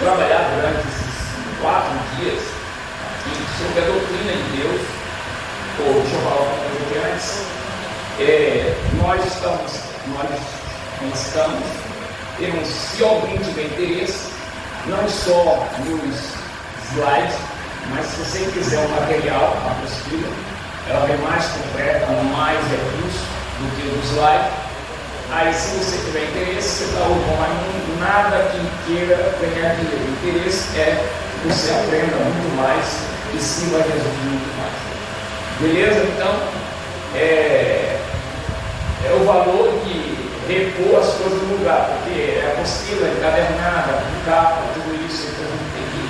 trabalhar durante esses 4 dias aqui sobre a doutrina de Deus. Deixa eu falar uma coisa antes. Temos, se alguém tiver interesse, não só nos slides, mas se você quiser um material, a apostila, ela vem mais completa, mais recursos do que o slide. Aí, se você tiver interesse, você está ocupando nada que queira ganhar dinheiro. O interesse é que você aprenda muito mais e sirva a Jesus muito mais. Beleza? Então, é o valor de repor as coisas no lugar, porque a apostila, encadernada, capa, tudo isso, então a gente tem que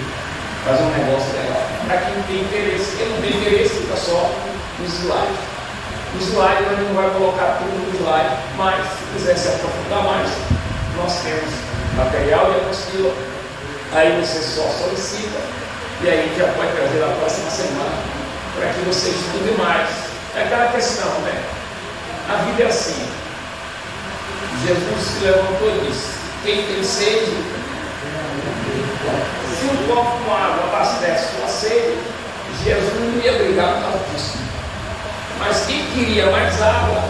fazer um negócio legal. Para quem tem interesse, quem não tem interesse, fica só no slide. No slide, a gente não vai colocar tudo no slide, mas se quiser se aprofundar mais, nós temos material e apostila. Aí você só solicita e aí a gente já pode trazer na próxima semana para que você estude mais. É aquela questão, né? A vida é assim. Jesus se levantou e disse: quem tem sede, se um copo com água abastece sua sede, Jesus não ia brigar por causa disso. Mas quem queria mais água,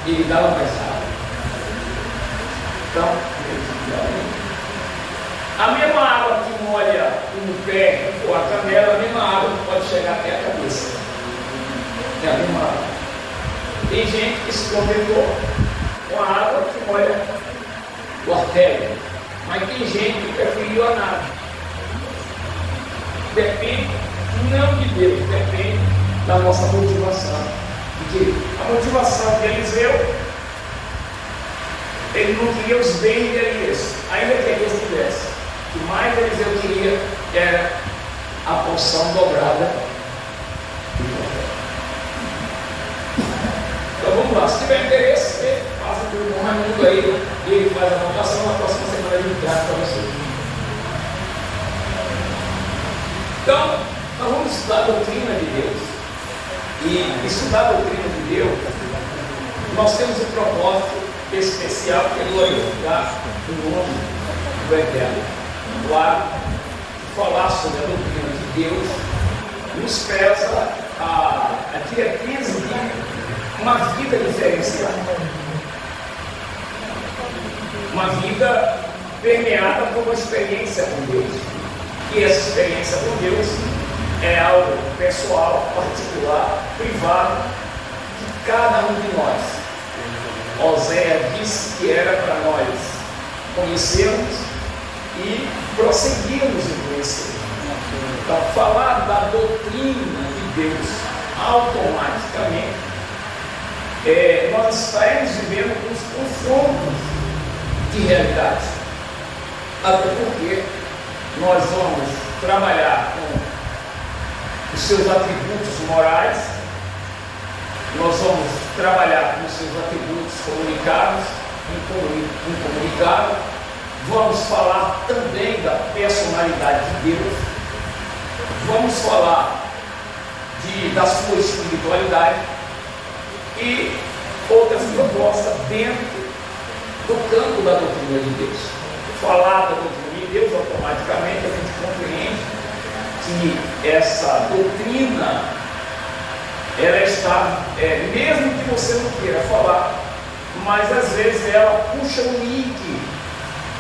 ele dava mais água. Então, a mesma água que molha o pé ou a canela, a mesma água que pode chegar até a cabeça. É a mesma água. Tem gente que se contentou com a água que molha o artério, mas tem gente que preferiu a nada. Depende não de Deus, depende da nossa motivação. Porque a motivação de Eliseu, ele não queria os bens de Elias, ainda que Elias tivesse. O que mais Eliseu queria era a porção dobrada do profeta. Então vamos lá, se tiver interesse, você passa por um Raimundo aí e ele faz a anotação. Na próxima semana ele traz para você. Então, nós vamos estudar a doutrina de Deus. E estudar a doutrina de Deus, nós temos um propósito especial que é glorificar o nome do Eterno. Claro, falar sobre a doutrina de Deus nos pesa a diretriz de uma vida diferenciada, uma vida permeada por uma experiência com Deus. E essa experiência com Deus é algo pessoal, particular, privado, de cada um de nós. Oséias disse que era para nós conhecermos e prosseguirmos em conhecer. Então, falar da doutrina de Deus automaticamente, nós estaremos vivendo com os confrontos de realidade. Até porque nós vamos trabalhar com os seus atributos morais, nós vamos trabalhar com os seus atributos comunicados, incomunicáveis, vamos falar também da personalidade de Deus, vamos falar da sua espiritualidade e outras propostas dentro do campo da doutrina de Deus. Falar da doutrina de Deus, automaticamente a gente compreende que essa doutrina, ela está, mesmo que você não queira falar, mas às vezes ela puxa um link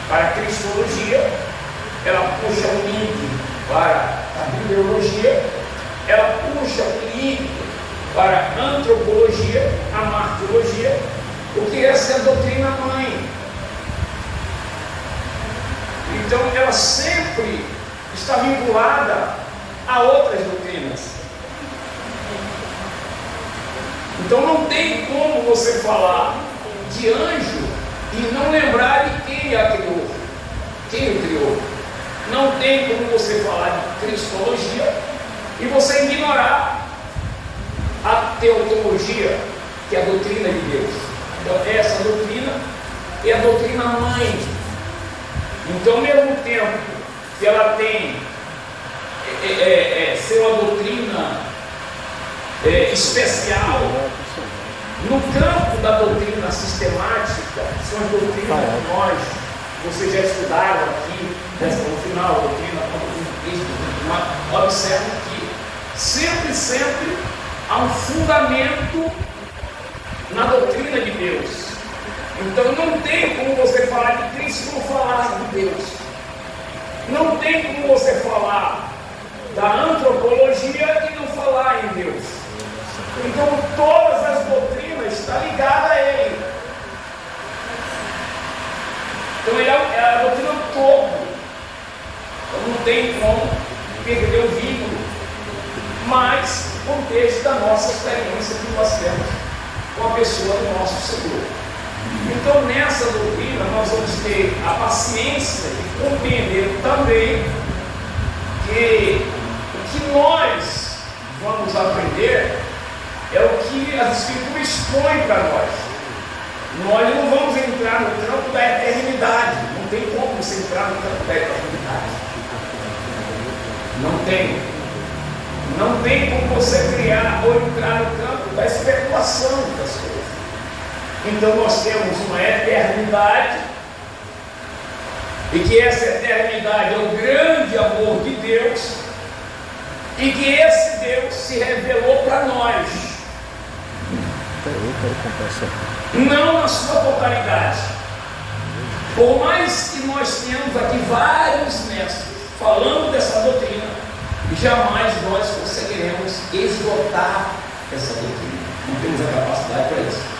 para a cristologia, ela puxa um link para a bibliologia, ela puxa um link para a antropologia, a martiologia, porque essa é a doutrina mãe. Então ela sempre está vinculada a outras doutrinas. Então não tem como você falar de anjo e não lembrar de quem a criou, quem o criou. Não tem como você falar de cristologia e você ignorar a teotologia, que é a doutrina de Deus. Então essa doutrina é a doutrina mãe. Então, ao mesmo tempo que ela tem ser uma doutrina especial, no campo da doutrina sistemática, são as doutrinas que vocês já estudaram aqui, no final, a doutrina do Cristo, mas observe que sempre há um fundamento na doutrina de Deus. Então não tem como você falar de Cristo e não falar de Deus. Não tem como você falar da antropologia e não falar em Deus. Então todas as doutrinas estão ligadas a Ele. Então ele é a doutrina todo. Então não tem como perder o vínculo. Mas o contexto da nossa experiência que nós temos com a pessoa do nosso Senhor. Então nessa doutrina nós vamos ter a paciência de compreender também que o que nós vamos aprender é o que as Escrituras expõem para nós. Nós não vamos entrar no campo da eternidade. Não tem como você entrar no campo da eternidade. Não tem. Não tem como você criar ou entrar no campo da especulação das coisas. Então nós temos uma eternidade, e que essa eternidade é o grande amor de Deus, e que esse Deus se revelou para nós. Não na sua totalidade. Por mais que nós tenhamos aqui vários mestres falando dessa doutrina, jamais nós conseguiremos esgotar essa doutrina. Não temos a capacidade para isso.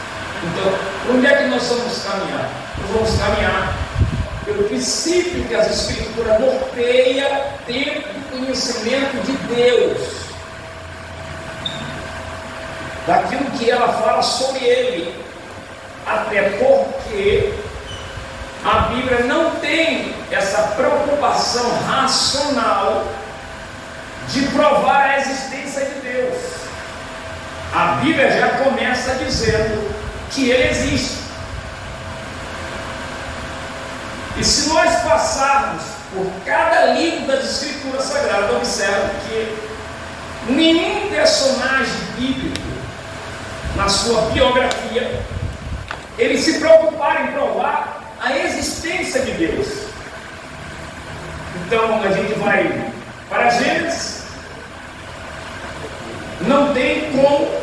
Então, onde é que nós vamos caminhar? Nós vamos caminhar pelo princípio que as Escrituras norteiam dentro do conhecimento de Deus, daquilo que ela fala sobre Ele, até porque a Bíblia não tem essa preocupação racional de provar a existência de Deus. A Bíblia já começa dizendo que Ele existe. E se nós passarmos por cada livro das Escrituras Sagradas, observe que nenhum personagem bíblico, na sua biografia, eles se preocuparam em provar a existência de Deus. Então a gente vai para Gênesis, não tem como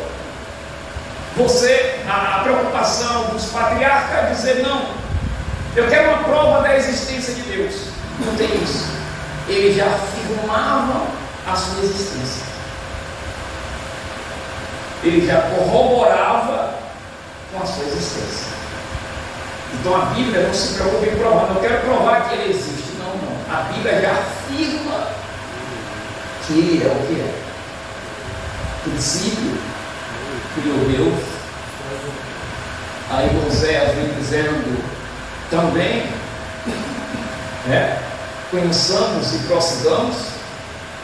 você, a preocupação dos patriarcas dizer não, eu quero uma prova da existência de Deus. Não tem isso. Eles já afirmavam a sua existência. Ele já corroborava com a sua existência. Então a Bíblia não se preocupa em provar. Não quero provar que Ele existe. Não. A Bíblia já afirma que Ele é o que é. Princípio, criou Deus. Aí Moisés vem dizendo também, conheçamos e prossigamos.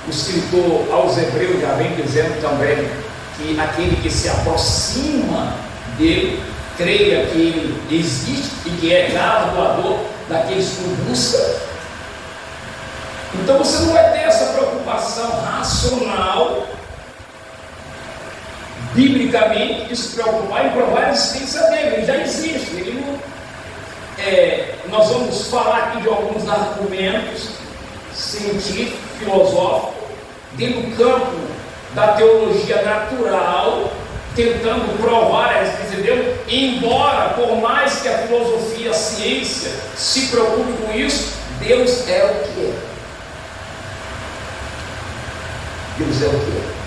O escritor aos Hebreus já vem dizendo também que aquele que se aproxima dele, creia que ele existe e que é galardoador daqueles que o buscam. Então você não vai ter essa preocupação racional, biblicamente, de se preocupar em provar a existência dele. Ele já existe. Ele não, nós vamos falar aqui de alguns argumentos científicos, filosóficos, dentro do campo da teologia natural, tentando provar a existência de Deus, embora, por mais que a filosofia, a ciência se preocupe com isso, Deus é o que é. Deus é o que é.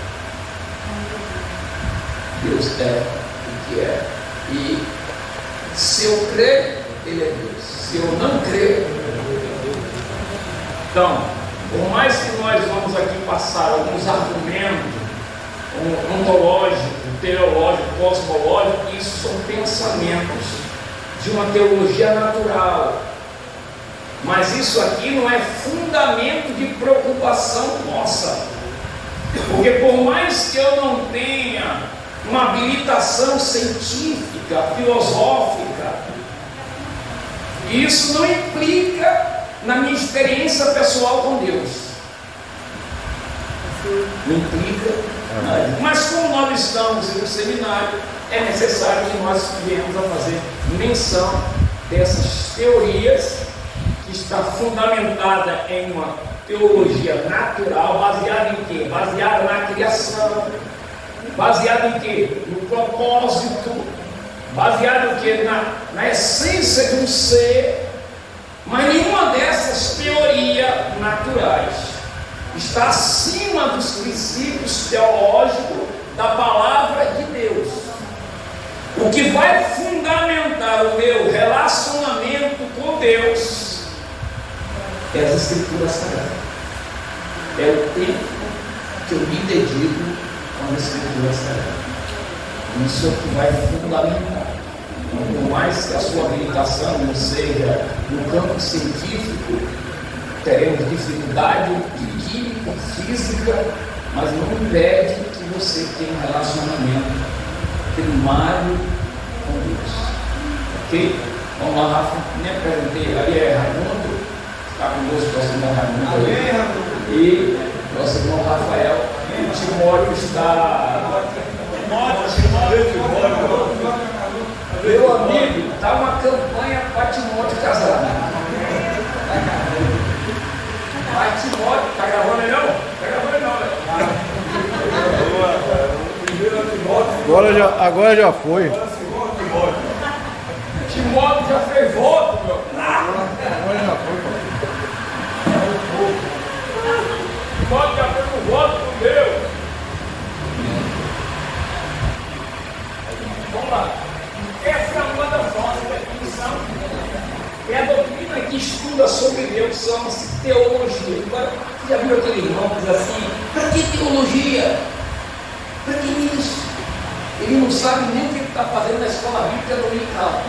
Deus é o que é. E se eu crer, Ele é Deus. Se eu não crer, então, por mais que nós vamos aqui passar alguns argumentos ontológicos, teológicos, cosmológicos, isso são pensamentos de uma teologia natural. Mas isso aqui não é fundamento de preocupação nossa. Porque por mais que eu não tenha uma habilitação científica, filosófica, isso não implica na minha experiência pessoal com Deus. Não implica nada. Mas como nós estamos em um seminário, é necessário que nós venhamos a fazer menção dessas teorias que está fundamentada em uma teologia natural, baseada em quê? Baseada na criação, baseada em quê? No propósito, baseada em quê? Na essência de um ser. Mas nenhuma dessas teorias naturais está acima dos princípios teológicos da palavra de Deus. O que vai fundamentar o meu relacionamento com Deus é as Escrituras Sagradas. É o tempo que eu me dedico com as Escrituras Sagradas. Isso é o que vai fundamentar. Por mais que a sua habilitação não seja no campo científico, teremos dificuldade de química, física, mas não impede que você tenha um relacionamento primário com Deus. Ok? Vamos lá, Rafa. Me apresentei. Ali é Raimundo. Está conosco nosso irmão Raimundo. E nosso irmão Rafael. E o Timóteo está. Meu amigo, está uma campanha para Timóteo casar. Mas Timóteo, está gravando aí não? Está gravando aí não, Agora já foi. Timóteo já fez voto, meu. Agora já foi. Timóteo já fez um voto com Deus. Vamos lá. Essa é uma das nossas definições. É a doutrina que estuda sobre Deus, chama-se teologia. Agora, você já viu aquele irmão que diz assim: para que teologia? Para que isso? Ele não sabe nem o que ele está fazendo na escola bíblica dominical.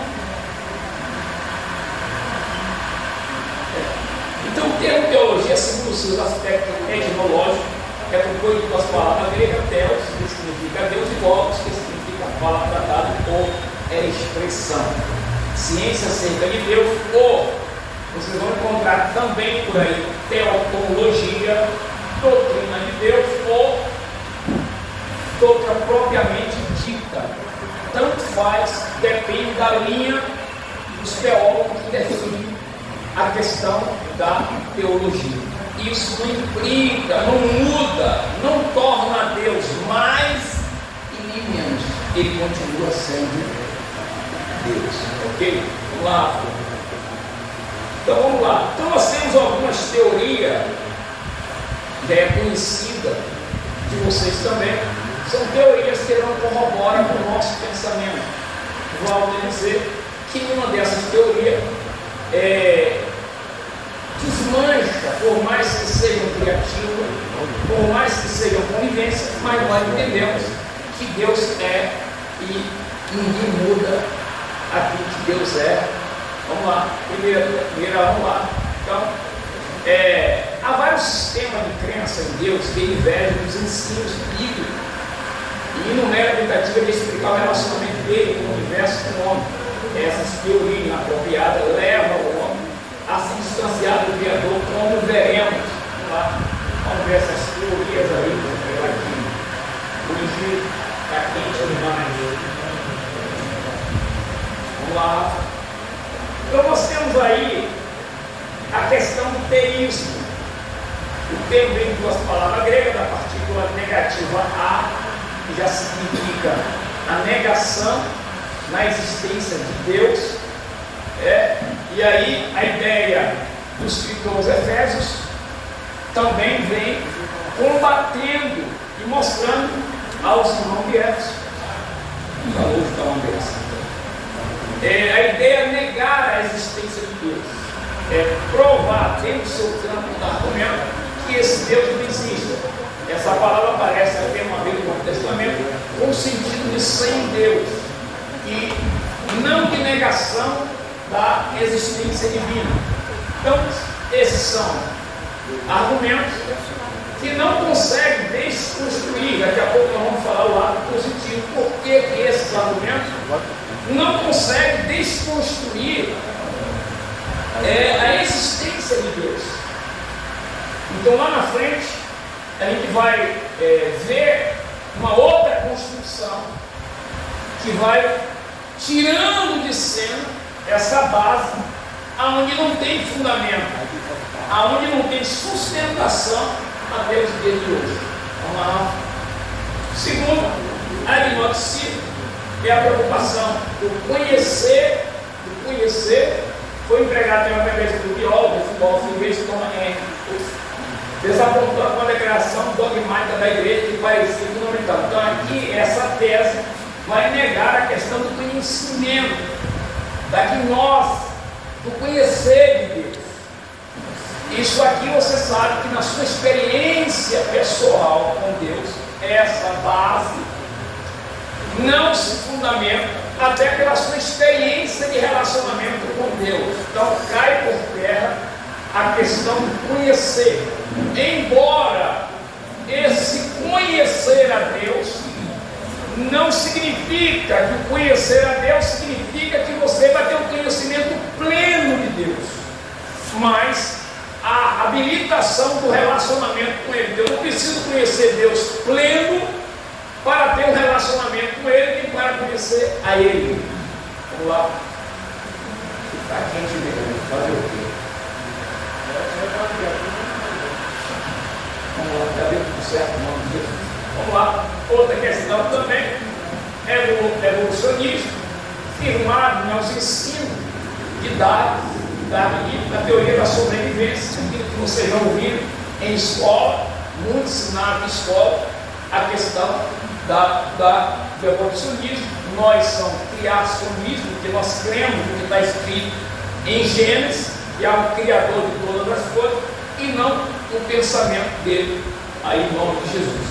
Então, o termo teologia, segundo os seus aspectos etimológicos, é composto das palavras gregas teos, que significa Deus, e logos, que significa fala, tratado ou expressão. Ciência acerca de Deus, ou vocês vão encontrar também por aí teotologia, doutrina de Deus, ou doutrina propriamente dita. Tanto faz, depende da linha dos teólogos que definem a questão da teologia. Isso não implica, não muda, não torna Deus mais e nem menos. Ele continua sendo Deus. Ok? Vamos lá. Então vamos lá. Então nós temos algumas teorias conhecidas de vocês também. São teorias que não corroboram com o nosso pensamento. Vou dizer que uma dessas teorias desmancha, por mais que sejam criativas, por mais que sejam convivências, mas nós entendemos que Deus é e ninguém muda aquilo que Deus é. Vamos lá, primeira vamos lá. Então, há vários sistemas de crença em Deus que divergem dos ensinos bíblicos e inúmeras tentativas de explicar o relacionamento dele com o universo com o homem. Essas teorias inapropriadas levam o homem a se distanciar do Criador, como veremos. Vamos ver essas teorias aí, aqui. Hoje está quente demais. Vamos lá. Então nós temos aí a questão do teísmo. O termo vem de duas palavras gregas, da partícula negativa a, que já significa a negação na existência de Deus. E aí a ideia do escritor aos Efésios também vem combatendo e mostrando aos irmãos de Éfeso o valor de uma bênção. A ideia é negar a existência de Deus, provar dentro do seu campo de argumento que esse Deus não existe. Essa palavra aparece até uma vez no Novo Testamento com o sentido de sem Deus e não de negação da existência divina. Então, esses são argumentos que não conseguem desconstruir. Daqui a pouco nós vamos falar o lado positivo. Por que esses argumentos não conseguem desconstruir a existência de Deus? Então, lá na frente, a gente vai ver uma outra construção que vai tirando de cena essa base aonde não tem fundamento, aonde não tem sustentação até os dias de hoje. Vamos lá. Segundo, a agnosticismo é a preocupação do conhecer. Foi empregado pela cabeça do biólogo, do futebol, desapontando uma declaração dogmática da igreja que parecia fundamental. Então aqui essa tese vai negar a questão do conhecimento, da gnose, do conhecer de Deus. Isso aqui você sabe que na sua experiência pessoal com Deus, essa base não se fundamenta até pela sua experiência de relacionamento com Deus. Então cai por terra a questão de conhecer. Embora esse conhecer a Deus não significa que o conhecer a Deus significa que você vai ter um conhecimento pleno de Deus, mas a habilitação do relacionamento com Ele. Eu não preciso conhecer Deus pleno para ter um relacionamento com Ele, nem para conhecer a Ele. Vamos lá. Está quente mesmo, fazer o quê? Vamos lá, está tudo certo, em nome de Jesus. Vamos lá. Outra questão também é do evolucionismo, firmado nos ensinos de Darwin, da teoria da sobrevivência, aquilo que vocês já ouviram em escola, muito ensinado em escola, a questão do evolucionismo. Nós somos criacionismo, porque nós cremos no que está escrito em Gênesis, que é o Criador de todas as coisas, e não o pensamento dele, aí em nome de Jesus.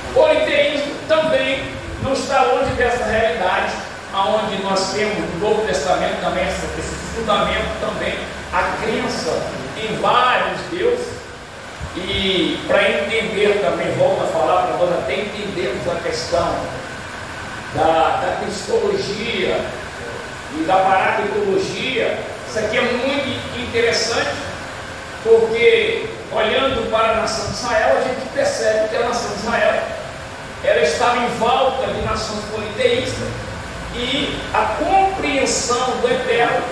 O politeísmo também não está longe dessa realidade, aonde nós temos no Novo Testamento também esse fundamento também, a crença em vários deuses. E para entender também, volto a falar, para nós até entendermos a questão da cristologia e da paratecologia, isso aqui é muito interessante, porque olhando para a nação de Israel, a gente percebe que a nação de Israel ela estava em volta de nações politeístas e a compreensão do Eterno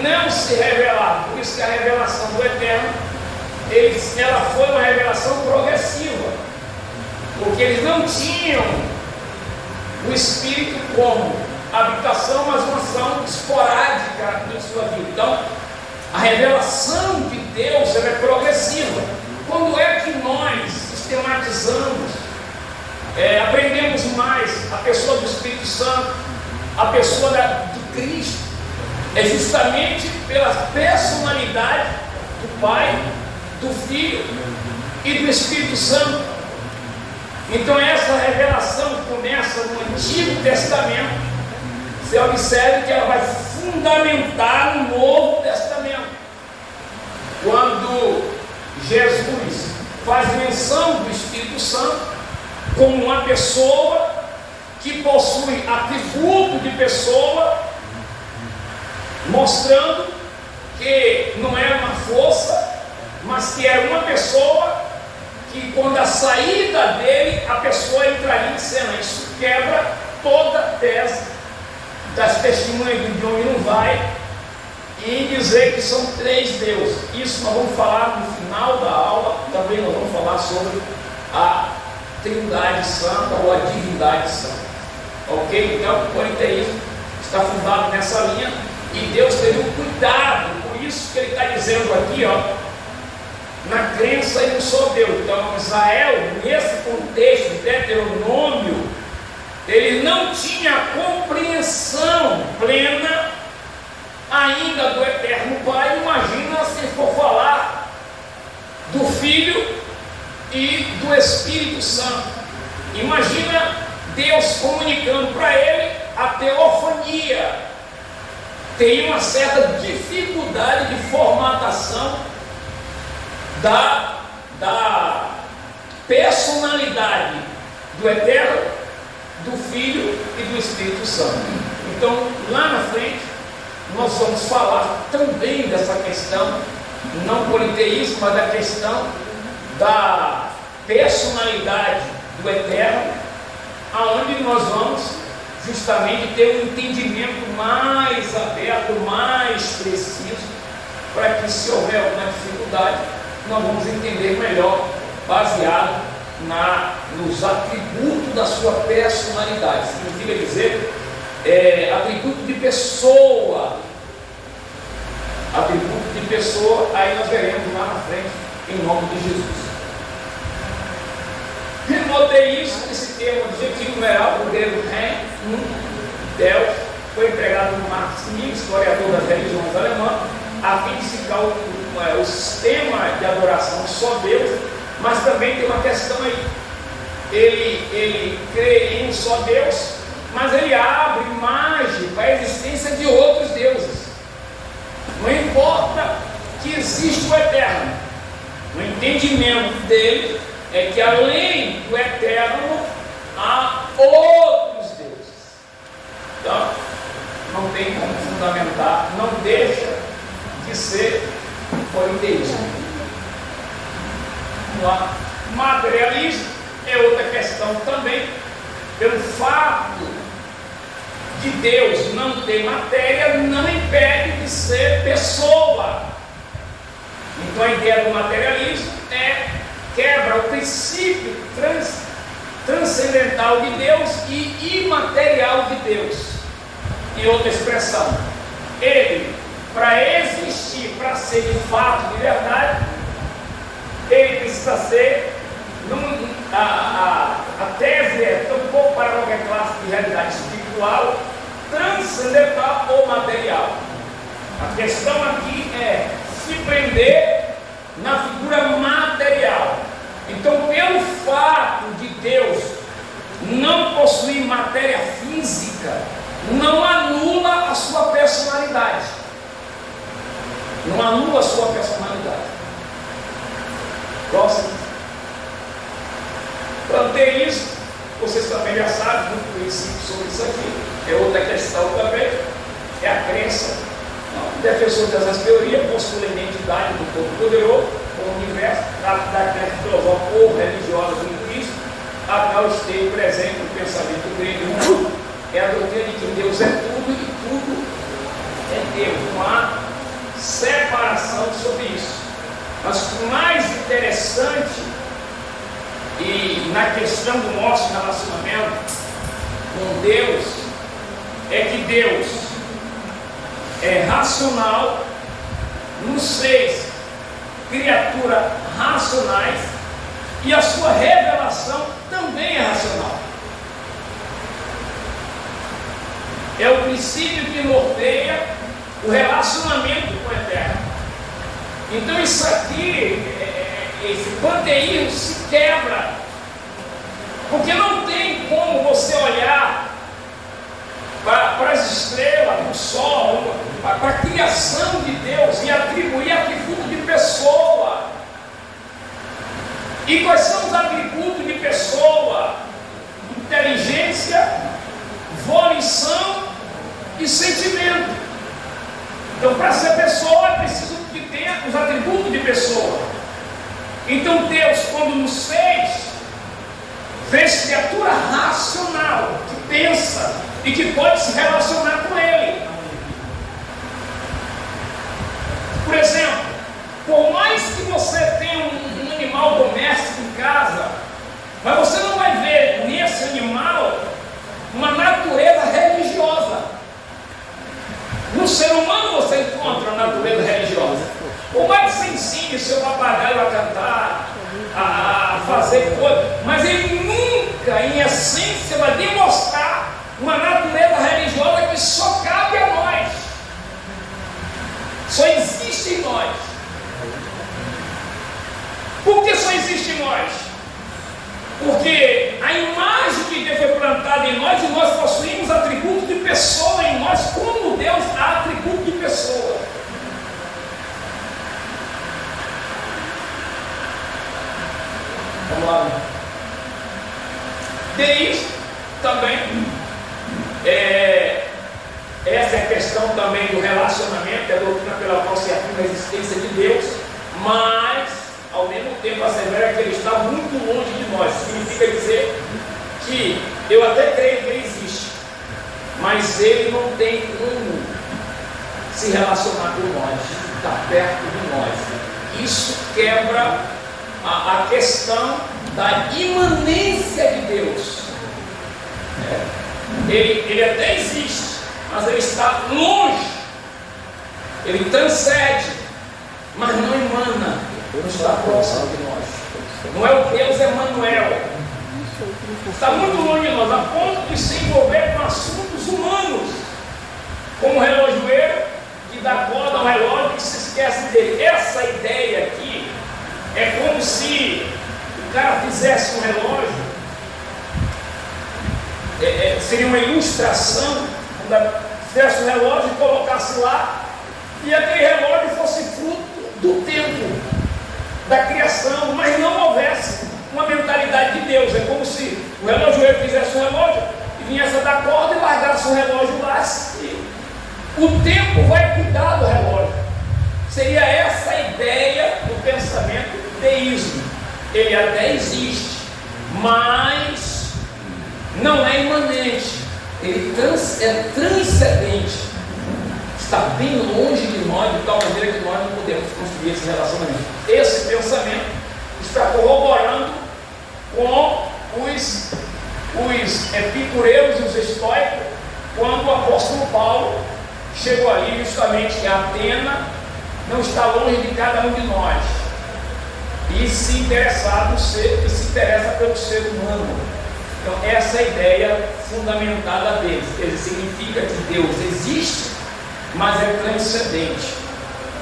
não se revelava. Por isso que a revelação do Eterno ela foi uma revelação progressiva, porque eles não tinham o Espírito como habitação, mas uma ação esporádica em sua vida. Então, a revelação de Deus ela é progressiva. Quando é que nós sistematizamos, aprendemos mais a pessoa do Espírito Santo, a pessoa de Cristo? É justamente pela personalidade do Pai, do Filho e do Espírito Santo. Então essa revelação começa no Antigo Testamento. Você observe que ela vai fundamentar no Novo Testamento, quando Jesus faz menção do Espírito Santo como uma pessoa que possui atributo de pessoa, mostrando que não é uma força, mas que é uma pessoa que, quando a saída dele, a pessoa entraria em cena. Isso quebra toda a tese das testemunhas de John não vai em dizer que são três deuses. Isso nós vamos falar no final da aula. Também nós vamos falar sobre a Trindade Santa ou a Divindade Santa. Ok? Então o politeísmo está fundado nessa linha e Deus teve um cuidado. Por isso que ele está dizendo aqui, na crença em um só Deus. Então Israel, nesse contexto de Deuteronômio, ele não tinha compreensão plena ainda do Eterno Pai. Imagina se for falar do Filho e do Espírito Santo. Imagina Deus comunicando para ele a teofania. Tem uma certa dificuldade de formatação da personalidade do Eterno, do Filho e do Espírito Santo. Então, lá na frente, nós vamos falar também dessa questão, não politeísmo, mas da questão da personalidade do Eterno, aonde nós vamos justamente ter um entendimento mais aberto, mais preciso, para que, se houver alguma dificuldade, nós vamos entender melhor, baseado nos atributos da sua personalidade. Significa dizer, atributo de pessoa. Atributo de pessoa, aí nós veremos lá na frente, em nome de Jesus. Notei isso, esse termo adjetivo numeral, o grego ren, Deus, foi empregado por Marx Mill, historiador das religiões alemãs, a fim de explicar o sistema de adoração só Deus, mas também tem uma questão aí. Ele crê em um só Deus, mas ele abre margem para a existência de outros deuses. Não importa que existe o eterno, o entendimento dele é que além do eterno há outros deuses. Então, não tem como fundamentar, não deixa de ser politeísmo. Vamos lá. Materialismo é outra questão também, pelo fato de Deus não ter matéria, não impede de ser pessoa. Então a ideia do materialismo quebra o princípio transcendental de Deus e imaterial de Deus. Em outra expressão, ele, para existir, para ser de fato, de verdade, ele precisa ser, a tese é tão pouco para qualquer classe de realidade espiritual, transcendental ou material. A questão aqui é se prender na figura material. Então, pelo fato de Deus não possuir matéria física, não anula a sua personalidade. Não anula a sua personalidade. Próximo. Plantei isso, vocês também já sabem muito princípio sobre isso aqui. É outra questão também, é a crença. O defensor dessas teorias postula a identidade do Todo-Poderoso, o universo, da crença filosófica ou religiosa do Cristo, a qual esteja presente no pensamento grego. É a doutrina de que Deus é tudo e tudo é Deus. Não há separação sobre isso. Mas o mais interessante, e na questão do nosso relacionamento com Deus, é que Deus é racional, nos fez criaturas racionais e a sua revelação também é racional. É o princípio que norteia o relacionamento com o Eterno. Então isso aqui, esse panteísmo se quebra, porque não tem como você olhar para as estrelas, para o sol, para a criação de Deus e atribuir atributo de pessoa. E quais são os atributos de pessoa? Inteligência, volição e sentimento. Então, para ser pessoa, é preciso que tenha os atributos de pessoa. Então, Deus, quando nos fez criatura racional, que pensa e que pode se relacionar com Ele. Por exemplo, por mais que você tenha um animal doméstico em casa, mas você não vai ver nesse animal uma natureza religiosa. No ser humano você encontra a natureza religiosa. Por mais que você ensine seu papagaio a cantar, a fazer coisas, mas ele nunca, em essência, vai demonstrar uma natureza religiosa que só cabe a nós. Só existe em nós. Por que só existe em nós? Porque a imagem de Deus foi plantada em nós e nós possuímos atributos de pessoa em nós, como Deus dá atributo de pessoa. Vamos lá. De isso também, essa é a questão também do relacionamento, é a doutrina pela qual se afirma a existência de Deus, mas ao mesmo tempo assevera que Ele está muito longe de nós. Significa dizer que eu até creio que Ele existe, mas ele não tem como se relacionar com nós, estar perto de nós. Isso quebra a questão da imanência de Deus. Ele até existe, mas ele está longe, ele transcende, mas não emana, não está próximo de nós. Não é o Deus Emanuel, está muito longe de nós, a ponto de se envolver com assuntos humanos, como o relojoeiro que dá corda ao relógio e se esquece dele. Essa ideia aqui é como se o cara fizesse um relógio, seria uma ilustração, fizesse um relógio e colocasse lá, e aquele relógio fosse fruto do tempo, da criação, mas não houvesse uma mentalidade de Deus. É como se o relojoeiro fizesse um relógio e viesse a dar corda e largasse o relógio lá, e o tempo vai cuidar do relógio. Seria essa a ideia do pensamento deísmo. Ele até existe, mas não é imanente, ele é transcendente, está bem longe de nós, de tal maneira que nós não podemos construir esse relacionamento. Esse pensamento está corroborando com os epicureus e os estoicos, quando o apóstolo Paulo chegou ali justamente em Atena, não está longe de cada um de nós, e se interessa pelo ser humano. Então essa é a ideia fundamentada deles. Ele significa que Deus existe, mas é transcendente.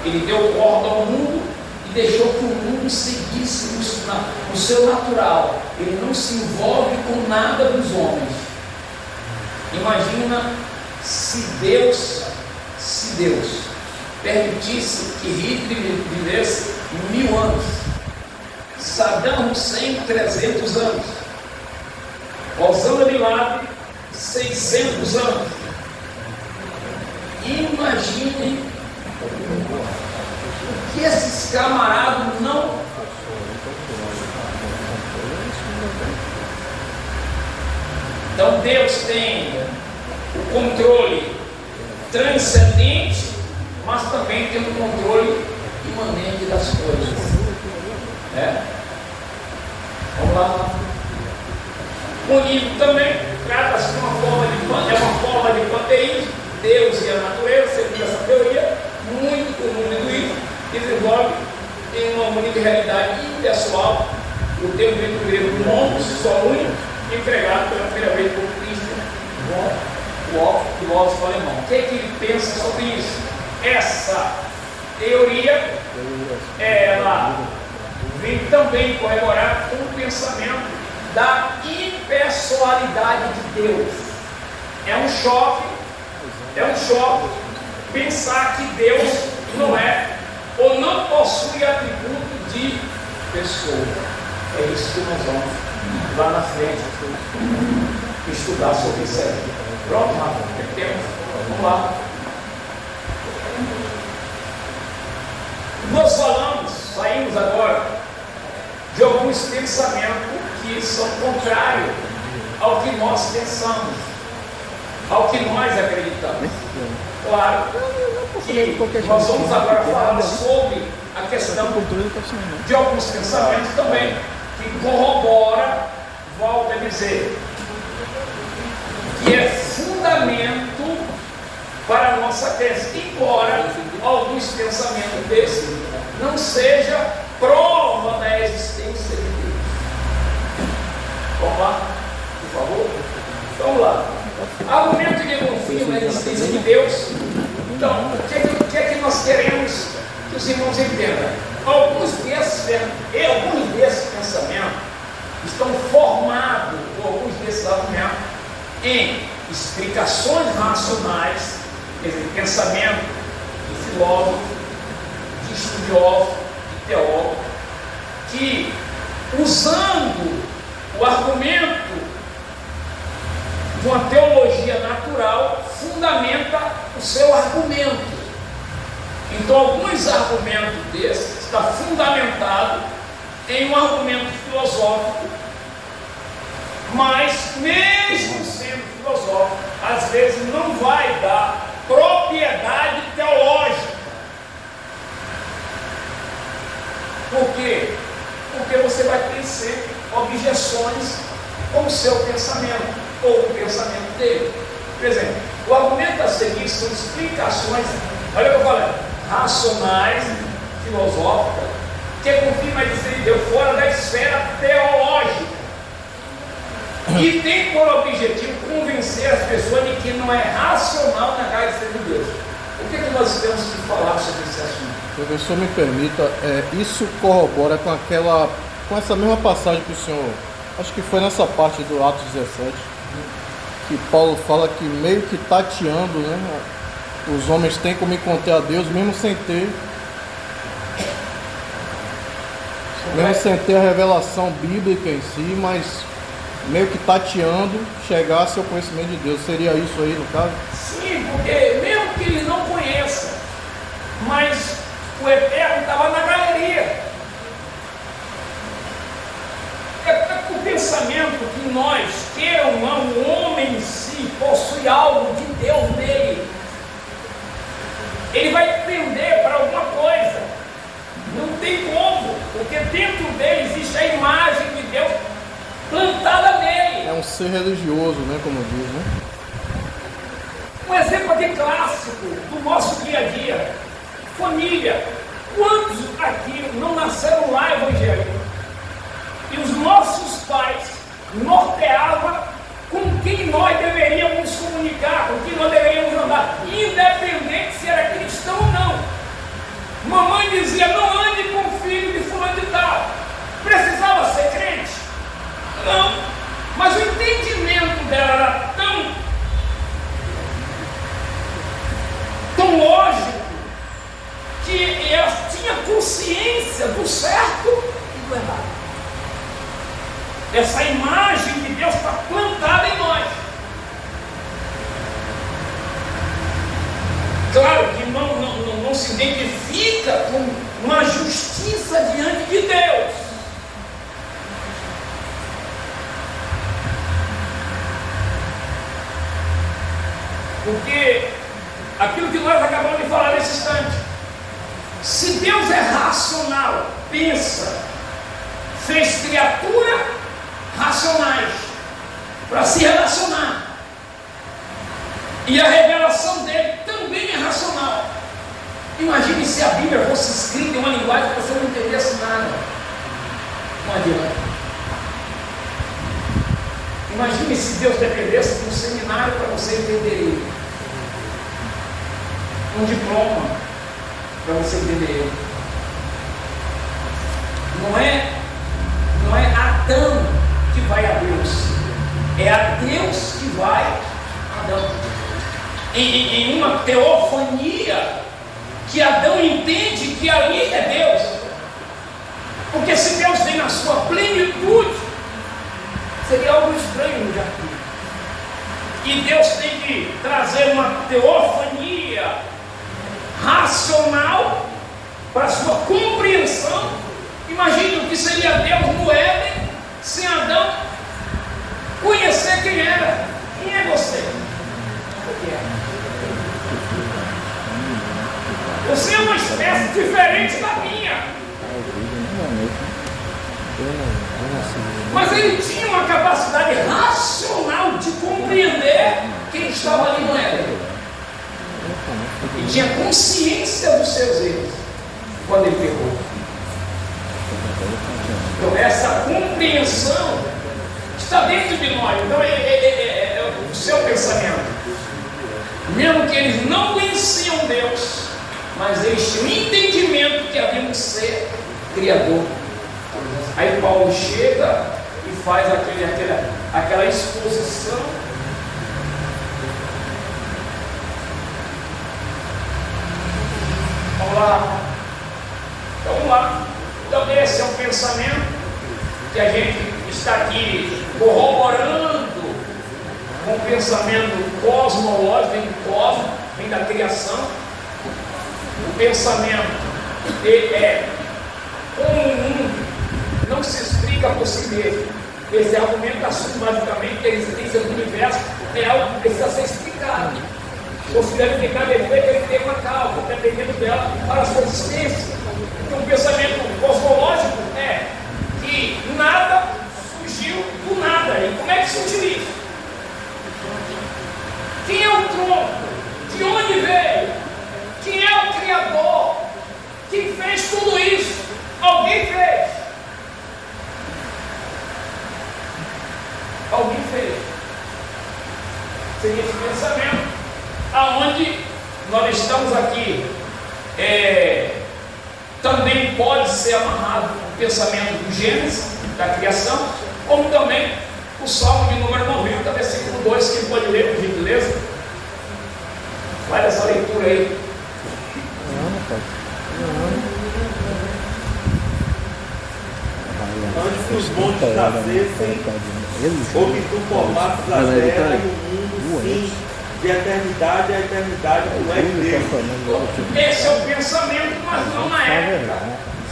Ele deu corda ao mundo e deixou que o mundo seguisse no seu natural. Ele não se envolve com nada dos homens. Imagina se Deus permitisse que Hitler vivesse 1000 anos, Saddam Hussein 300 anos, Osama Bin Laden 600 anos. Imaginem o que esses camaradas não. Então Deus tem o controle transcendente, mas também tem o controle imanente das coisas. Vamos lá. Unido também trata-se de uma forma de panteísmo. Deus e a natureza, segundo essa teoria, muito comum no hinduísmo, desenvolve em uma única realidade impessoal. O termo grego monos, só único, empregado pela primeira vez por Christian Wolff, filósofo alemão. O que é que ele pensa sobre isso? Essa teoria, ela vem também corroborar com o pensamento da impessoalidade de Deus. É um choque pensar que Deus não é ou não possui atributo de pessoa. É isso que nós vamos lá na frente estudar sobre isso aí. Pronto, Rafa? O que temos? Vamos lá. Nós saímos agora de alguns pensamentos que são contrários ao que nós pensamos, ao que nós acreditamos. Claro que nós vamos agora falar sobre a questão de alguns pensamentos também, que corrobora, volto a dizer, que é fundamento para a nossa tese, embora alguns pensamentos desses não seja prova da existência de Deus. Vamos lá, por favor? Vamos lá. Argumento que confirma a existência de Deus. Então, o que é que nós queremos que os irmãos entendam? Alguns desses pensamentos estão formados, ou alguns desses argumentos, em explicações racionais, quer dizer, pensamento de filósofo, de estudioso, de teólogo, que, usando o argumento de uma teologia natural, fundamenta o seu argumento. Então, alguns argumentos desses estão fundamentados em um argumento filosófico, mas, mesmo sendo filosófico, às vezes, não vai dar propriedade teológica. Por quê? Porque você vai ter sempre objeções com o seu pensamento, ou o pensamento dele. Por exemplo, o argumento a seguir são explicações, olha o que eu falei, racionais, filosóficas, que confirma a existência de Deus fora da esfera teológica. E tem por objetivo convencer as pessoas de que não é racional negar a existência de Deus. O que nós temos que falar sobre esse assunto? Professor, me permita, isso corrobora com essa mesma passagem que o senhor, acho que foi nessa parte do Atos 17, que Paulo fala que meio que tateando, né, os homens têm como encontrar a Deus, mesmo sem ter a revelação bíblica em si, mas meio que tateando chegasse ao conhecimento de Deus. Seria isso aí no caso? Sim, porque mesmo que ele não conheça, mas o Eterno estava na galeria. O pensamento que nós, queira ou não, o homem em si possui algo de Deus nele. Ele vai tender para alguma coisa. Não tem como, porque dentro dele existe a imagem de Deus plantada nele. É um ser religioso, né, como diz, né? Um exemplo aqui clássico do nosso dia a dia: família. Quantos aqui não nasceram lá evangélicos? E os nossos pais norteavam com quem nós deveríamos nos comunicar, com quem nós deveríamos andar, independente se era cristão ou não. Mamãe dizia: não ande com o filho de fulano de tal. Precisava ser crente? Não. Mas o entendimento dela era tão lógico que ela tinha consciência do certo e do errado. Essa imagem de Deus está plantada em nós. Claro que não se identifica com uma justiça diante de Deus. Porque aquilo que nós acabamos de falar nesse instante, se Deus é racional, pensa, fez criatura racionais para se relacionar, e a revelação dele também é racional. Imagine se a Bíblia fosse escrita em uma linguagem que você não entendesse nada. Não adianta. Imagine se Deus dependesse de um seminário para você entender ele, um diploma para você entender ele. Não é Adão que vai a Deus, é a Deus que vai a Adão. Em uma teofania que Adão entende que ali é Deus, porque se Deus vem na sua plenitude, seria algo estranho no jardim. E Deus tem que trazer uma teofania racional para a sua compreensão. Imagine o que seria Deus no Éden, sem Adão conhecer quem era. Quem é você? O que é? Você é uma espécie diferente da minha. Mas ele tinha uma capacidade racional de compreender quem estava ali no Éden. E tinha consciência dos seus erros quando ele pecou. Então essa compreensão está dentro de nós. Então é o seu pensamento. Mesmo que eles não conheciam Deus, mas eles tinham entendimento que havia um ser criador. Aí Paulo chega e faz aquela exposição. Vamos lá. Então esse é um pensamento que a gente está aqui corroborando com o pensamento cosmológico, vem do cosmos, vem da criação. O pensamento é como um mundo não se explica por si mesmo. Esse argumento assume basicamente que a existência do universo é algo que precisa ser explicado. Considerando que cada efeito ele tem uma causa, dependendo dela para a sua existência. Então, o pensamento cosmológico é que nada surgiu do nada. E como é que surgiu isso? Quem é o tronco? De onde veio? Quem é o Criador? Quem fez tudo isso? Alguém fez. Alguém fez. Seria esse pensamento aonde nós estamos aqui. Também pode ser amarrado o pensamento do Gênesis, da criação, como também o Salmo de número 90, versículo 2, que pode ler, por gentileza. Vai essa leitura aí. Antes que os montes nascessem, ou que tu formasses a terra e o mundo, sim, de eternidade a eternidade, tu és Deus. Esse é o pensamento, mas não na época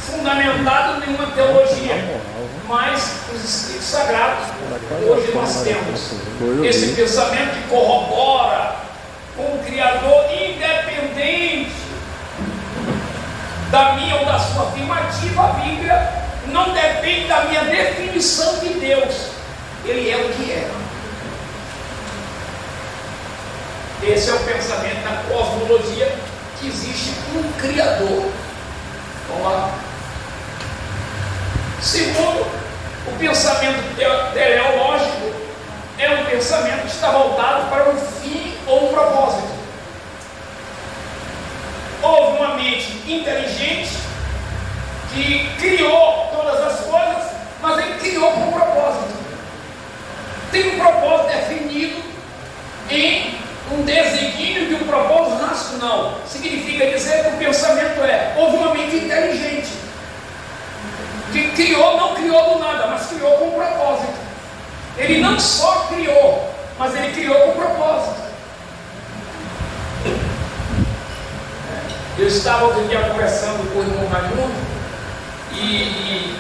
fundamentado em nenhuma teologia, mas os escritos sagrados. Hoje nós temos esse pensamento que corrobora com o Criador, independente da minha ou da sua afirmativa. A Bíblia não depende da minha definição de Deus. Ele é o que é. Esse é o pensamento da cosmologia, que existe um Criador. Vamos lá. Segundo, o pensamento teleológico é um pensamento que está voltado para um fim ou um propósito. Houve uma mente inteligente que criou todas as coisas, mas ele criou com um propósito. Tem um propósito definido em um desígnio de um propósito racional. Significa dizer que o pensamento houve uma mente inteligente que criou, não criou do nada, mas criou com um propósito. Ele não só criou, mas ele criou com um propósito. Eu estava outro dia conversando com o irmão Raimundo e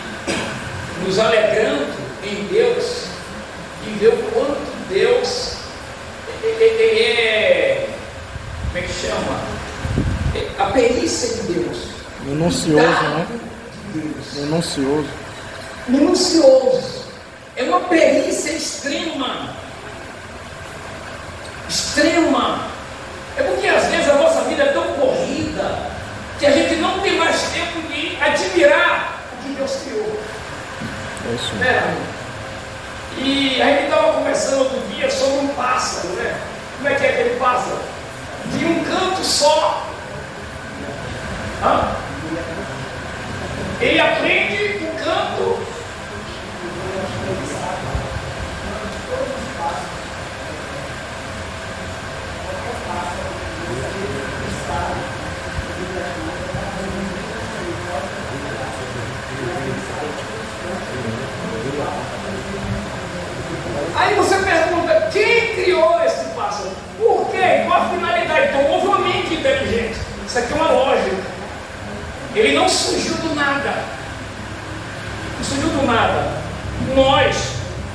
nos alegrando em Deus e ver o quanto Deus como é que chama? A perícia de Deus. Minucioso, né? Deus. Minucioso. É uma perícia extrema. Extrema. É porque às vezes a nossa vida é tão corrida que a gente não tem mais tempo de admirar o que Deus criou. É isso. E a gente estava conversando outro dia sobre um pássaro, né? Como é que é aquele pássaro? De um canto só. Ele aprende o canto. Aí você pergunta, quem criou esse pássaro? Por quê? Qual a finalidade? Então houve uma mente inteligente. Isso aqui é uma lógica. Ele não surgiu do nada. Não surgiu do nada. Nós,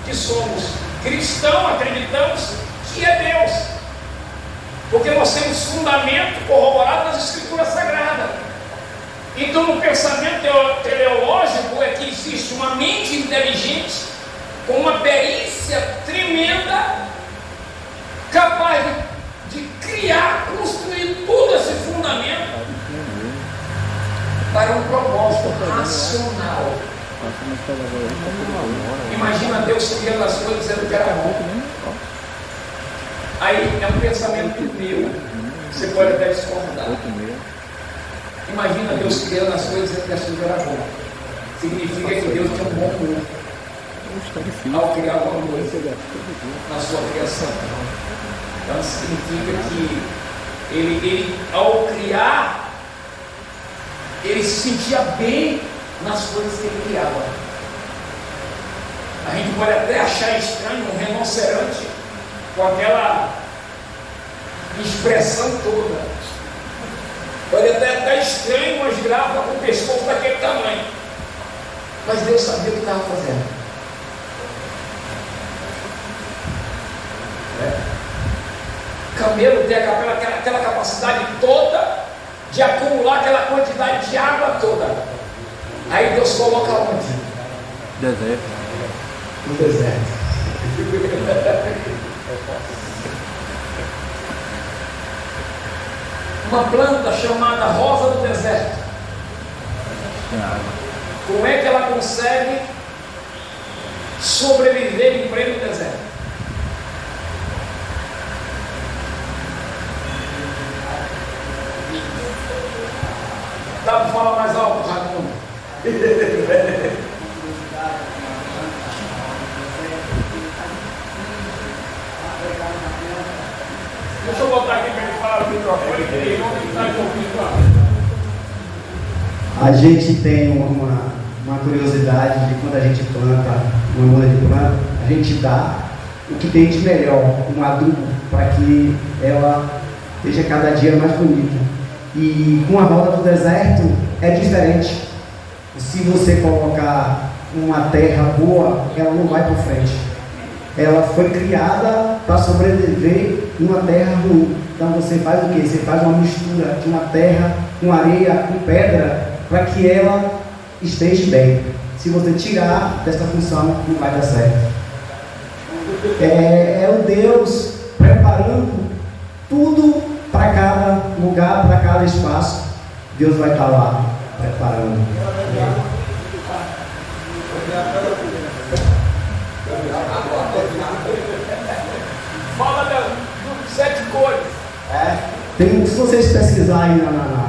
que somos cristãos, acreditamos que é Deus. Porque nós temos fundamento corroborado nas Escrituras Sagradas. Então, no pensamento teleológico é que existe uma mente inteligente com uma perícia tremenda, capaz de criar, construir todo esse fundamento para um propósito racional. Imagina Deus criando as coisas dizendo que era bom. Aí é um pensamento meu. Você pode até discordar. Imagina Deus criando as coisas dizendo que as coisas eram bom. Significa que Deus tinha um bom humor ao criar uma coisa na sua criação. Então significa que ele ao criar, ele se sentia bem nas coisas que ele criava. A gente pode até achar estranho um rinoceronte com aquela expressão toda. Pode até estar estranho uma girafa com o pescoço daquele tamanho. Mas Deus sabia o que estava fazendo. camelo tem aquela capacidade toda de acumular aquela quantidade de água toda. Aí Deus coloca onde? Deserto. No deserto. Uma planta chamada rosa do deserto. Como é que ela consegue sobreviver em pleno deserto? Dá para falar mais alto, Raimundo? Deixa eu botar aqui para ele falar no microfone, que ele não está ouvindo. A gente tem uma curiosidade de quando a gente planta uma muda de planta, a gente dá o que tem de melhor, um adubo, para que ela esteja cada dia mais bonita. E com a roda do deserto é diferente. Se você colocar uma terra boa, ela não vai para frente. Ela foi criada para sobreviver numa terra ruim. Então você faz o quê? Você faz uma mistura de uma terra com areia, com pedra, para que ela esteja bem. Se você tirar dessa função, não vai dar certo. É o Deus preparando tudo para cada lugar, para cada espaço. Deus vai estar lá preparando. Fala das 7 cores. Se vocês pesquisarem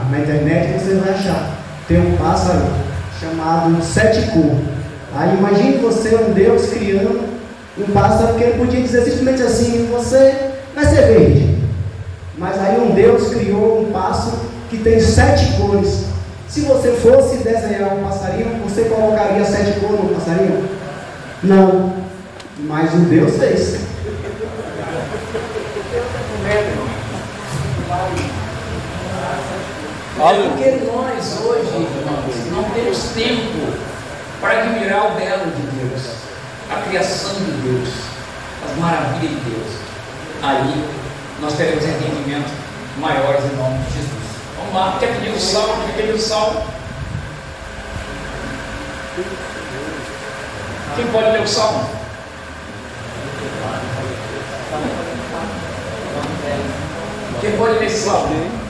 na internet, vocês vão achar. Tem um pássaro chamado 7 cores. Aí imagine você, um Deus, criando um pássaro que ele podia dizer simplesmente assim: você vai ser verde. Mas aí um Deus criou um pássaro que tem 7 cores. Se você fosse desenhar um passarinho, você colocaria 7 cores no passarinho? Não. Mas o Deus fez. Porque nós hoje, irmãos, não temos tempo para admirar o belo de Deus, a criação de Deus, as maravilhas de Deus. Aí nós teremos entendimento maiores em nome de Jesus. Vamos lá, quer pedir o salmo? Quer pedir o salmo? Quem pode ler o salmo? Quem pode ler esse salmo?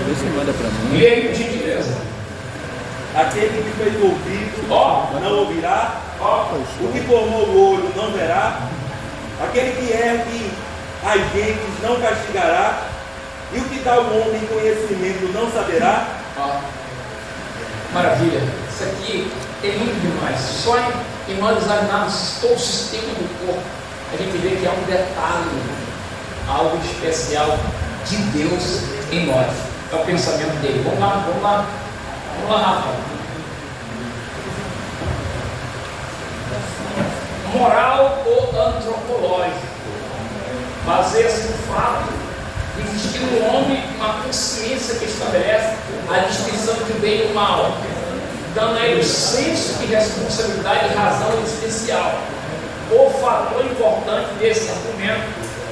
Você manda para mim. E aí, por gentileza? Aquele que fez o ouvido não ouvirá, o que formou o olho não verá, aquele que ergue as gentes não castigará, e o que dá ao homem conhecimento não saberá. Maravilha, isso aqui é lindo demais. Só em nós examinarmos todo o sistema do corpo, a gente vê que há um detalhe, algo especial de Deus em nós. É o pensamento dele. Vamos lá, Rafa. Moral ou antropológico? Baseia-se no fato de existir no homem uma consciência que estabelece a distinção entre o bem e o mal, dando a ele o senso de responsabilidade e razão existencial. O fator importante desse argumento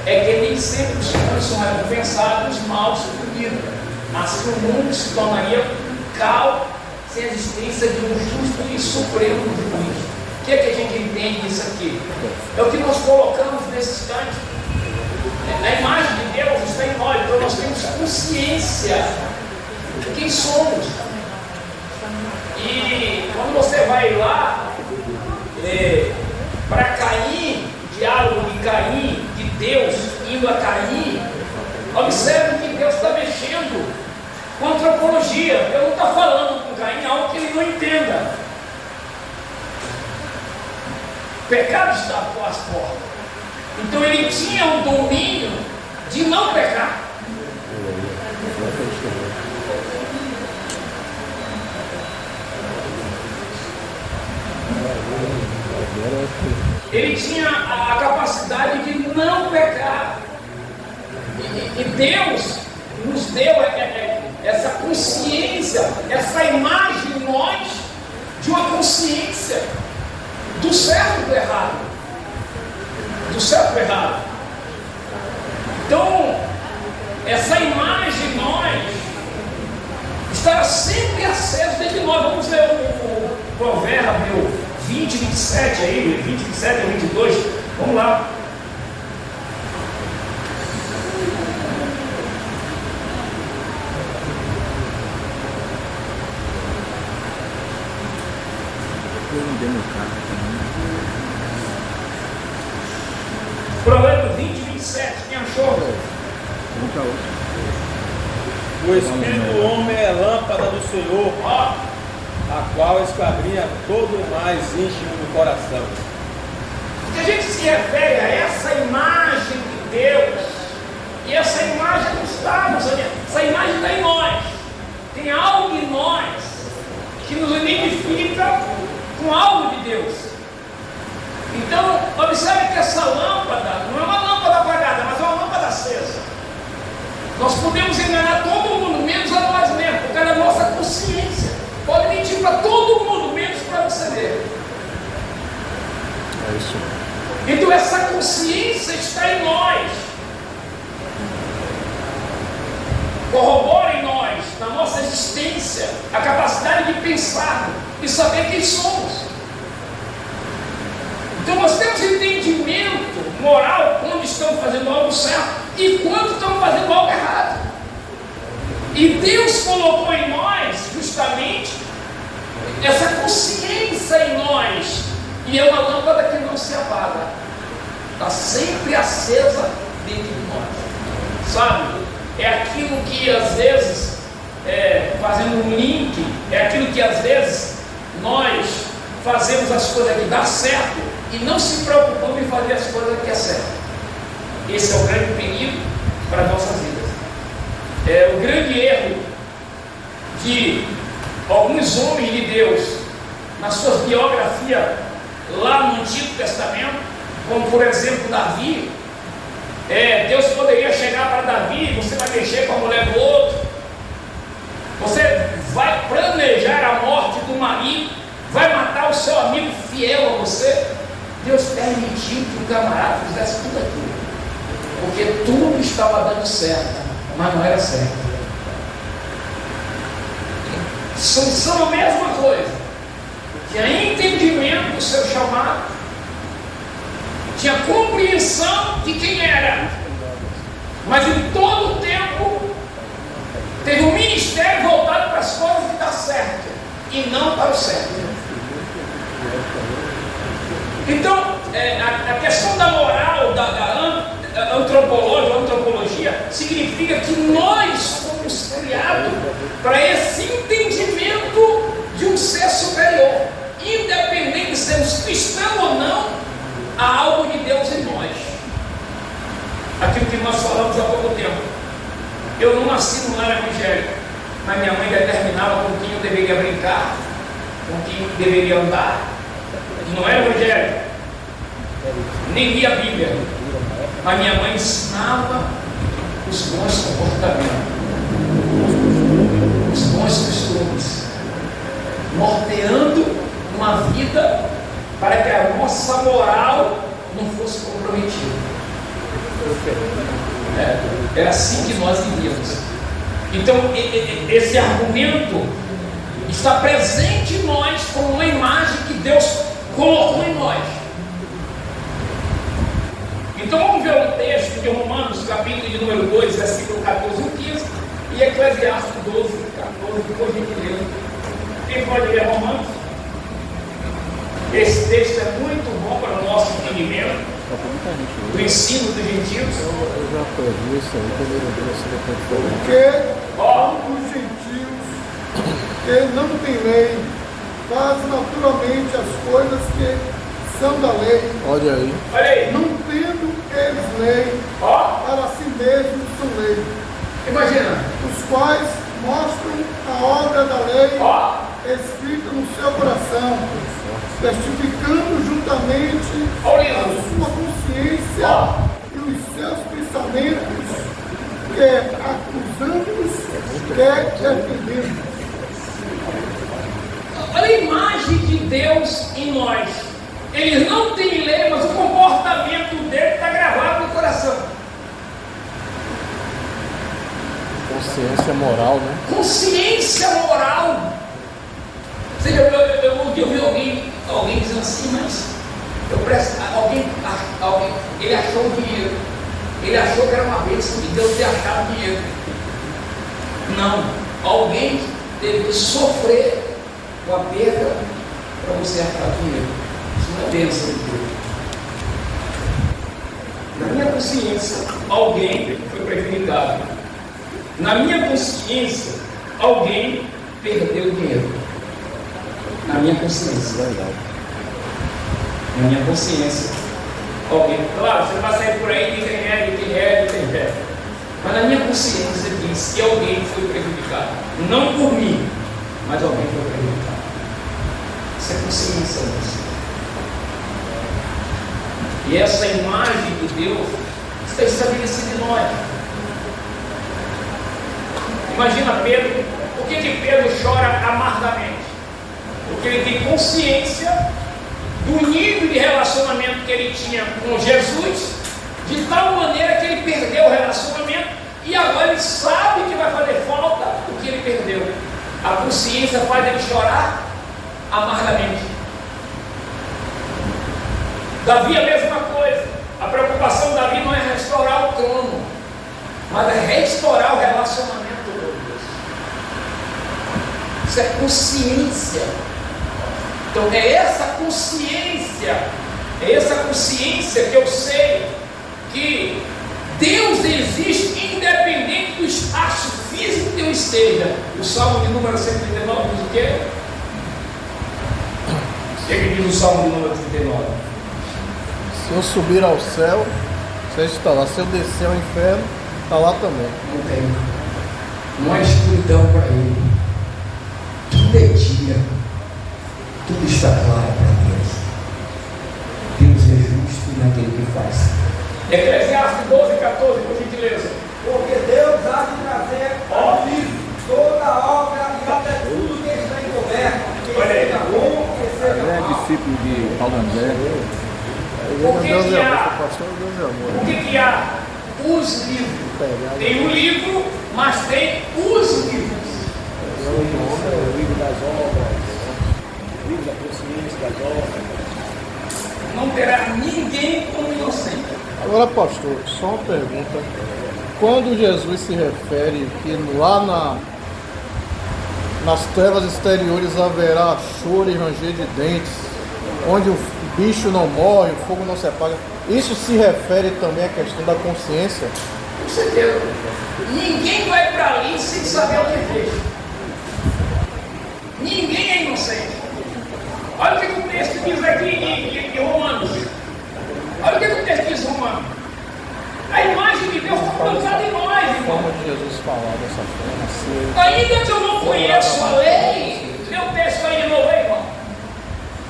é que nem sempre os bons são recompensados, os maus são punidos. Assim o mundo se tornaria um caos sem a existência de um justo e supremo juiz. O que é que a gente entende disso aqui? É o que nós colocamos nesse instante. A imagem de Deus está em nós, então nós temos consciência de quem somos. E quando você vai lá para Caim, o diálogo de Caim, de Deus indo a Caim, observe que Deus está mexendo com a antropologia. Deus não está falando com Caim algo que ele não entenda. O pecado está às portas. Então ele tinha o domínio de não pecar. Ele tinha a capacidade de não pecar. E Deus nos deu essa consciência, essa imagem em nós de uma consciência do certo e do errado. do certo e do errado. Então, essa imagem em nós estará sempre acesa dentro de nós. Vamos ler o Provérbio 20, 27 aí, 20, 27 a 22. Vamos lá. Provérbio 20, 27, quem achou? O espírito do homem é lâmpada do Senhor, a qual esquadrinha todo o mais íntimo do coração. Porque a gente se refere a essa imagem de Deus, e essa imagem não está nos olhando, essa imagem está em nós. Tem algo em nós que nos identifica com algo de Deus. Então, observe que essa lâmpada não é uma lâmpada apagada, mas é uma lâmpada acesa. Nós podemos enganar todo mundo, menos a nós mesmos, por causa da nossa consciência. Pode mentir para todo mundo, menos para você ver. É isso. Então essa consciência está em nós. Corrobora em nós, na nossa existência, a capacidade de pensar e saber quem somos. Então nós temos entendimento moral quando estamos fazendo algo certo e quando estamos fazendo algo errado. E Deus colocou em nós justamente essa consciência em nós. E é uma lâmpada que não se apaga. Está sempre acesa dentro de nós. Sabe? É aquilo que às vezes, fazendo um link, é aquilo que às vezes nós fazemos as coisas que dá certo e não se preocupamos em fazer as coisas que é certo. Esse é o grande perigo para as nossas vidas. O grande erro de alguns homens de Deus nas suas biografias lá no Antigo Testamento, como por exemplo Davi, Deus poderia chegar para Davi: você vai mexer com a mulher do outro, você vai planejar a morte do marido, vai matar o seu amigo fiel a você. Deus permitiu que o camarada fizesse tudo aquilo, porque tudo estava dando certo, mas não era certo. São a mesma coisa. Tinha entendimento do seu chamado, tinha compreensão de quem era, mas em todo o tempo teve um ministério voltado para as coisas que dá certo e não para o certo. Então, a questão da moral, da antropologia, significa que nós fomos criados para esse entendimento de um ser superior. Independente de sermos cristãos ou não, há algo de Deus em nós. Aquilo que nós falamos há pouco tempo. Eu não nasci no lar evangélico, mas minha mãe determinava com quem eu deveria brincar, com quem eu deveria andar. Não era evangélico, nem lia a Bíblia, mas minha mãe ensinava os bons comportamentos, os bons costumes, norteando uma vida para que a nossa moral não fosse comprometida. Era assim que nós vivíamos. Então esse argumento está presente em nós como uma imagem que Deus colocou em nós. Então vamos ver o texto de Romanos, capítulo de número 2, versículo 14 e 15, e Eclesiastes 12, 14, por gentileza. Quem pode ler Romanos? Esse texto é muito bom para o nosso entendimento do ensino dos gentios. Eu já perdi isso aí, quando eu vi essa depois. Porque os gentios que não têm lei fazem naturalmente as coisas que são da lei. Olha aí. Olha aí. Não tendo eles lei, para si mesmos são lei. Imagina. Os quais mostram a obra da lei escrita no seu coração, testificando juntamente a sua consciência e os seus pensamentos, que acusando-os, quer defendendo. Olha a imagem de Deus em nós. Eles não têm lei, mas o comportamento dele está gravado no coração. Consciência moral, né? Consciência moral. Eu ouvi alguém dizendo assim, mas eu presto, alguém, ele achou o dinheiro. Ele achou que era uma bênção de Deus ter achado dinheiro. Não. Alguém teve que sofrer com a perda para você achar dinheiro. Isso não é bênção de Deus. Na minha consciência, alguém foi prejudicado. Na minha consciência, alguém perdeu dinheiro. Na minha consciência. Verdade. Na minha consciência, alguém. Claro, você vai sair por aí e tem rédito. Mas na minha consciência diz que alguém foi prejudicado. Não por mim, mas alguém foi prejudicado. Isso é consciência nossa. E essa imagem de Deus está estabelecida em nós. Imagina Pedro, por que Pedro chora amargamente? Porque ele tem consciência do nível de relacionamento que ele tinha com Jesus, de tal maneira que ele perdeu o relacionamento e agora ele sabe que vai fazer falta o que ele perdeu. A consciência faz ele chorar amargamente. Davi a mesma coisa. A preocupação de Davi não é restaurar o trono, mas é restaurar o relacionamento com Deus. Isso é consciência. Então é essa consciência que eu sei que Deus existe independente do espaço físico que eu esteja. O Salmo de número 139 diz o quê? O que diz o Salmo de número 39? Se eu subir ao céu, você está lá. Se eu descer ao inferno, está lá também. Não tem. Não há escuridão para ele. Tudo é dia. Tudo está claro para Deus. Deus é justo naquele que faz. Eclesiastes 12:14, por gentileza. Porque Deus há de trazer ao livro toda a obra e até tudo que está encoberto, que seja bom, que seja É mal. discípulo de Paulo André. Por que Deus que é há? amor, pastor, Deus é amor. O que há? Os livros. Tem o livro, mas tem os livros. O livro das obras, o livro da consciência das obras. Não terá ninguém como inocente. Agora, pastor, só uma pergunta. Quando Jesus se refere que lá nas trevas exteriores haverá choro e ranger de dentes, onde o bicho não morre, o fogo não se apaga, isso se refere também à questão da consciência? Com certeza. Ninguém vai para ali sem saber o que fez. Ninguém é inocente. Olha o que o texto diz aqui em Romanos. Olha o que o texto diz em Romanos. A imagem de Deus está plantada em nós, A irmão. forma de Jesus falar dessa forma, ser... Ainda que eu não conheço a lei, meu texto aí de novo, hein, irmão.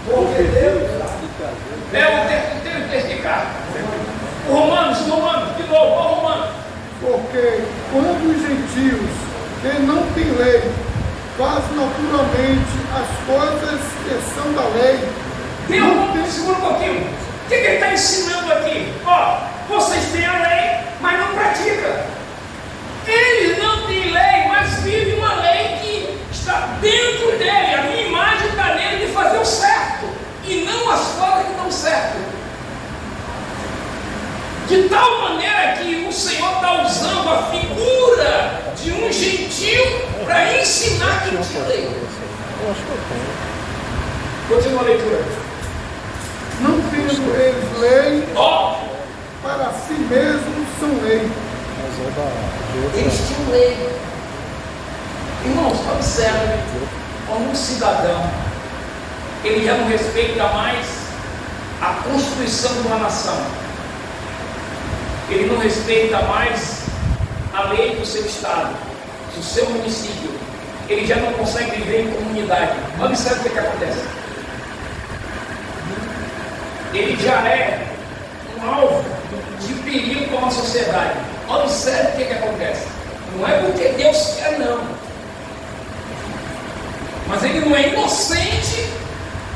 Porque Deus É o texto de cá. Romanos, de novo, ó Romanos. Porque quando os gentios que não têm lei fazem naturalmente as coisas que são da lei, Segura um pouquinho. O que ele está ensinando aqui? Ó, vocês têm a lei, mas não praticam. Eles não têm lei, mas vivem uma lei que está dentro dele. A minha imagem está nele de fazer o certo e não as coisas que dão certo. De tal maneira que o Senhor está usando a figura de um gentil para ensinar quem tinha lei. Eu acho que eu tenho. Continua a leitura. não tendo eles lei, Ó, para si mesmos são lei. Mas é de outra... eles tinham lei. Irmãos, observe, como um cidadão, ele já não respeita mais a constituição de uma nação. Ele não respeita mais a lei do seu estado, do seu município. Ele já não consegue viver em comunidade. Observe o que acontece. Ele já é um alvo de perigo para uma sociedade. Observe o que acontece. Não é porque Deus quer, não. Mas ele não é inocente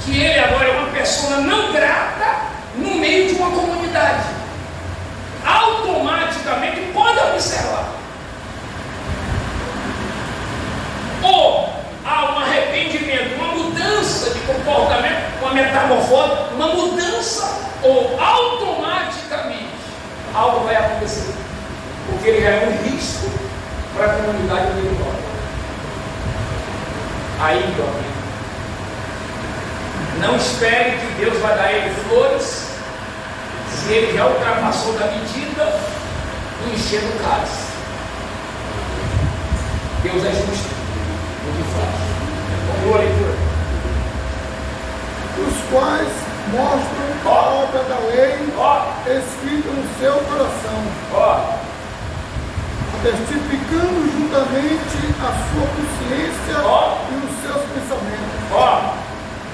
que ele agora é uma pessoa não grata no meio de uma comunidade. Automaticamente, pode observar. Ou há um arrependimento, uma mudança de comportamento, uma metamorfose, uma mudança, ou automaticamente algo vai acontecer. Porque ele é um risco para a comunidade onde ele mora. Aí, meu amigo, não espere que Deus vai dar a ele flores se ele já ultrapassou da medida e encher o cálice. Deus é justo no que faz. Conclua a leitura. Os quais mostram a obra da lei escrita no seu coração, testificando juntamente a sua consciência e os seus pensamentos,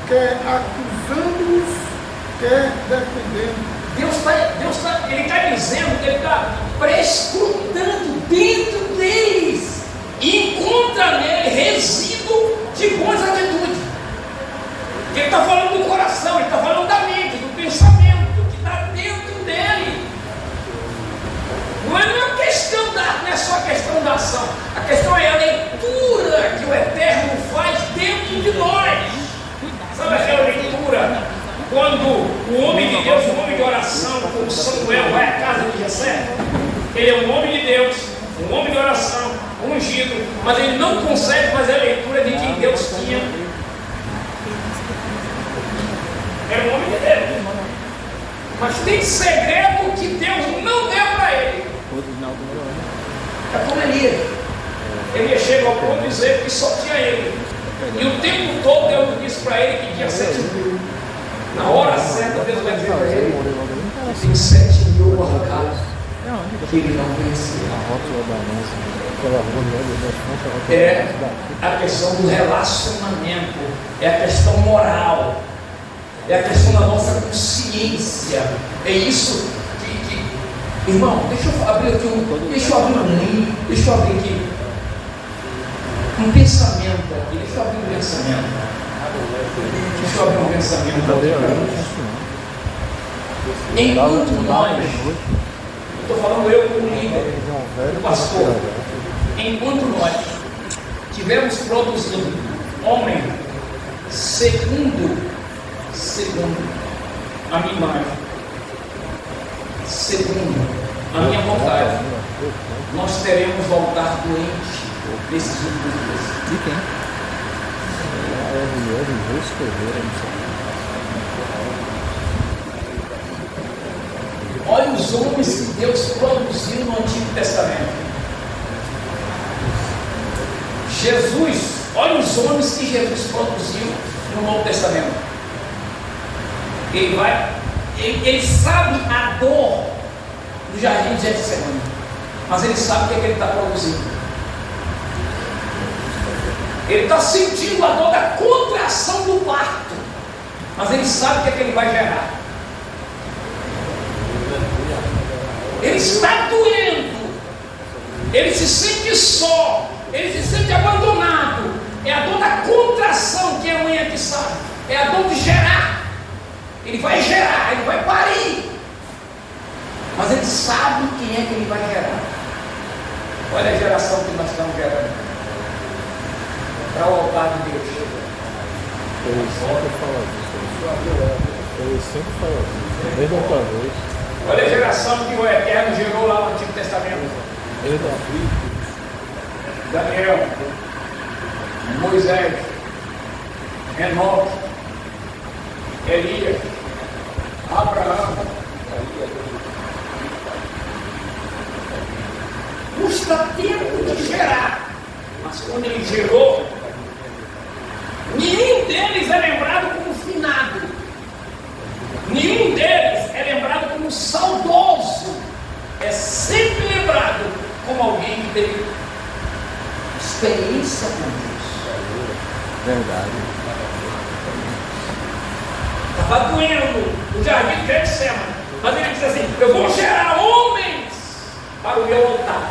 quer acusando-os, quer defendendo. Ele está dizendo que ele está prescrutando dentro deles e encontra nele resíduo de boas atitudes. Ele está falando do coração, ele está falando da mente, do pensamento que está dentro dele. Não é uma questão não é só a questão da ação, a questão é a leitura que o Eterno faz dentro de nós. Sabe aquela leitura? Quando o homem de Deus, o homem de oração, como Samuel vai à casa de Jessé, ele é um homem de Deus, um homem de oração, ungido, mas ele não consegue fazer a leitura de quem Deus tinha. Era um homem de Deus, mas tem segredo que Deus não deu para ele. É como Elias. Elias chega ao ponto de dizer que só tinha ele, e o tempo todo Deus disse para ele que tinha 7.000. Na hora certa, Deus vai dizer para ele: tem 7.000 arrancados que ele não conhecia. É a questão do relacionamento, é a questão moral, é a questão da nossa consciência. É isso que irmão, deixa eu abrir aqui deixa eu abrir aqui um pensamento aqui, deixa eu abrir um pensamento. Deixa eu abrir um pensamento aqui. Enquanto nós, estou falando eu como líder, o pastor, enquanto nós tivermos produzindo homem segundo a minha imagem, segundo a minha vontade, nós teremos voltar doentes nesses últimos dias. De quem? Olha os homens que Deus produziu no Antigo Testamento. Jesus, olha os homens que Jesus produziu no Novo Testamento. Ele sabe a dor do jardim de Getsemane, mas ele sabe o que é que ele está produzindo. Ele está sentindo a dor da contração do parto, mas ele sabe o que é que ele vai gerar. Ele está doendo, ele se sente só, ele se sente abandonado. É a dor da contração que é a mãe aqui sabe, é a dor de gerar. Ele vai gerar, ele vai parir, mas ele sabe quem é que ele vai gerar. Olha a geração que nós estamos gerando para o altar de Deus. Ele sempre fala isso. Desde outra vez. Olha a geração que o Eterno gerou lá no Antigo Testamento. Daniel, Moisés, Enoque, Elias, Abraão. Custa tempo de gerar, mas quando ele gerou, nenhum deles é lembrado como finado, nenhum deles é lembrado como saudoso, é sempre lembrado como alguém que teve experiência com Deus. Verdade. Estava doendo o jardim de Getsemane, mas ele disse assim: eu vou gerar homens para o meu altar.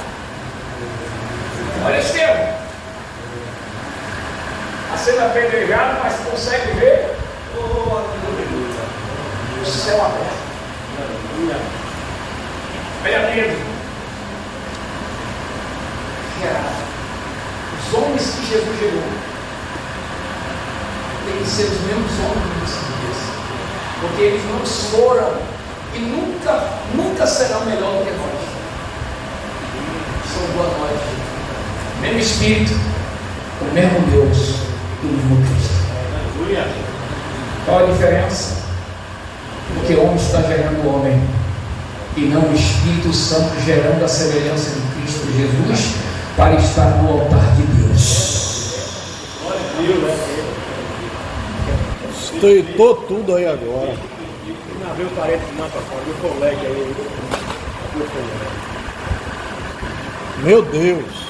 Olha Estevão, a sendo apedrejado, mas consegue ver céu aberto. Olha mesmo. Os homens que Jesus gerou têm que ser os mesmos homens desse, porque eles não foram e nunca serão melhor do que nós. São igual a nós. Mesmo Espírito, o mesmo Deus e o mesmo Cristo. Qual a diferença? Porque o homem está gerando o homem e não o Espírito Santo gerando a semelhança de Cristo Jesus para estar no altar de Deus. Estreitou tudo aí agora. Não veio o parente não, papai. Meu colega aí. Meu Deus.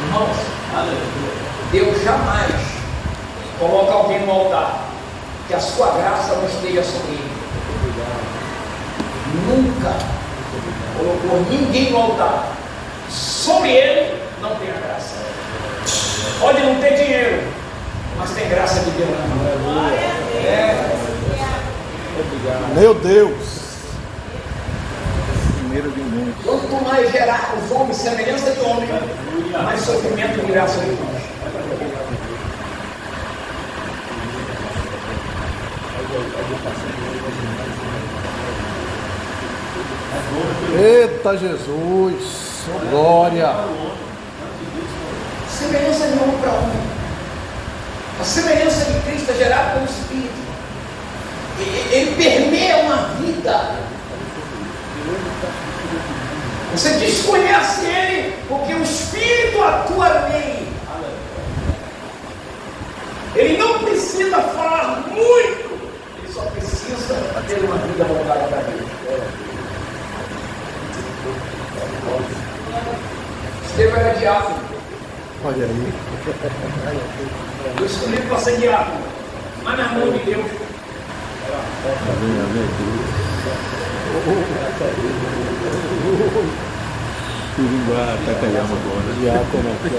Irmãos, Deus jamais coloca alguém no altar que a sua graça não esteja sobre ele. Nunca colocou ninguém no altar. Sobre ele não tem a graça. Pode não ter dinheiro, mas tem graça de Deus. Meu Deus. Primeiro de muitos. Quanto mais gerar os homens semelhança de homem, mais sofrimento virá sobre nós. Eita Jesus, oh, glória. Semelhança de homem para homem. A semelhança de Cristo é gerada pelo Espírito. Ele permeia uma vida. Você desconhece ele porque o Espírito atua nele. Ele não precisa falar muito. Ele só precisa ter uma vida voltada para Deus. Estevão era diácono. Olha aí. Eu escolhi para ser diácono, mas na mão de Deus. Diácono aqui.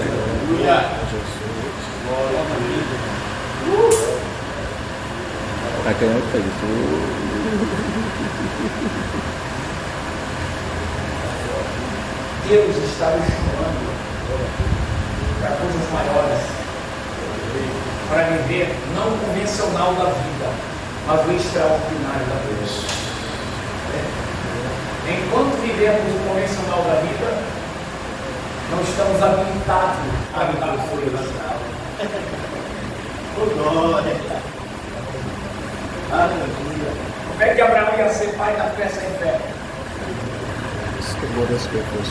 Deus está nos chamando para coisas maiores, para viver não o convencional da vida, mas o extraordinário da Deus. Enquanto vivemos o convencional da vida, não estamos habilitados a viver o sobrenatural. Como é que Abraão ia ser pai da fé sem fé?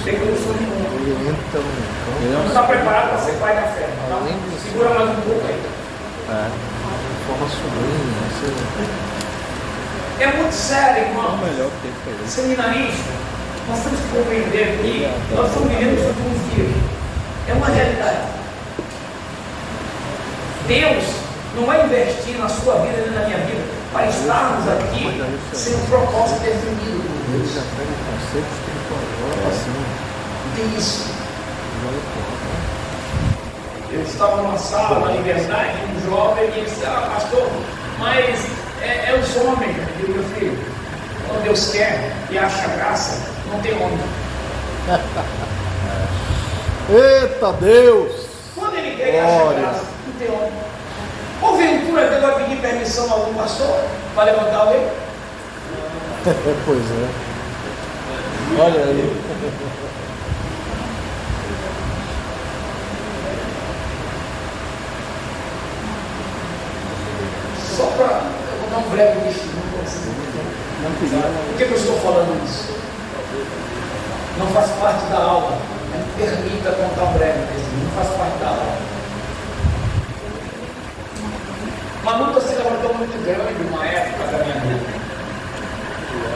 Tem que eu sou de mundo. Não está preparado para ser pai da fé. Então, segura mais um pouco aí. É muito sério, irmão. Seminarista, nós temos que compreender que nós estamos vivendo os últimos dias. É uma realidade. Deus não vai investir na sua vida nem na minha vida para estarmos aqui sem um propósito definido por Deus. Tem isso. Eu estava numa sala, na liberdade, um jovem, e ele disse: pastor, mas é os homens. Eu digo: meu filho, quando Deus quer e acha graça, não tem homem. Eita Deus! Quando ele quer e acha graça, não tem homem. Porventura Deus vai pedir permissão a algum pastor para levantar alguém? Pois é. Olha aí. Só para eu vou dar um breve testemunho para vocês. Por que eu estou falando isso? Não faz parte da aula. Me permita contar um breve testemunho. Não faz parte da aula. Uma luta se levantou muito grande uma época da minha vida.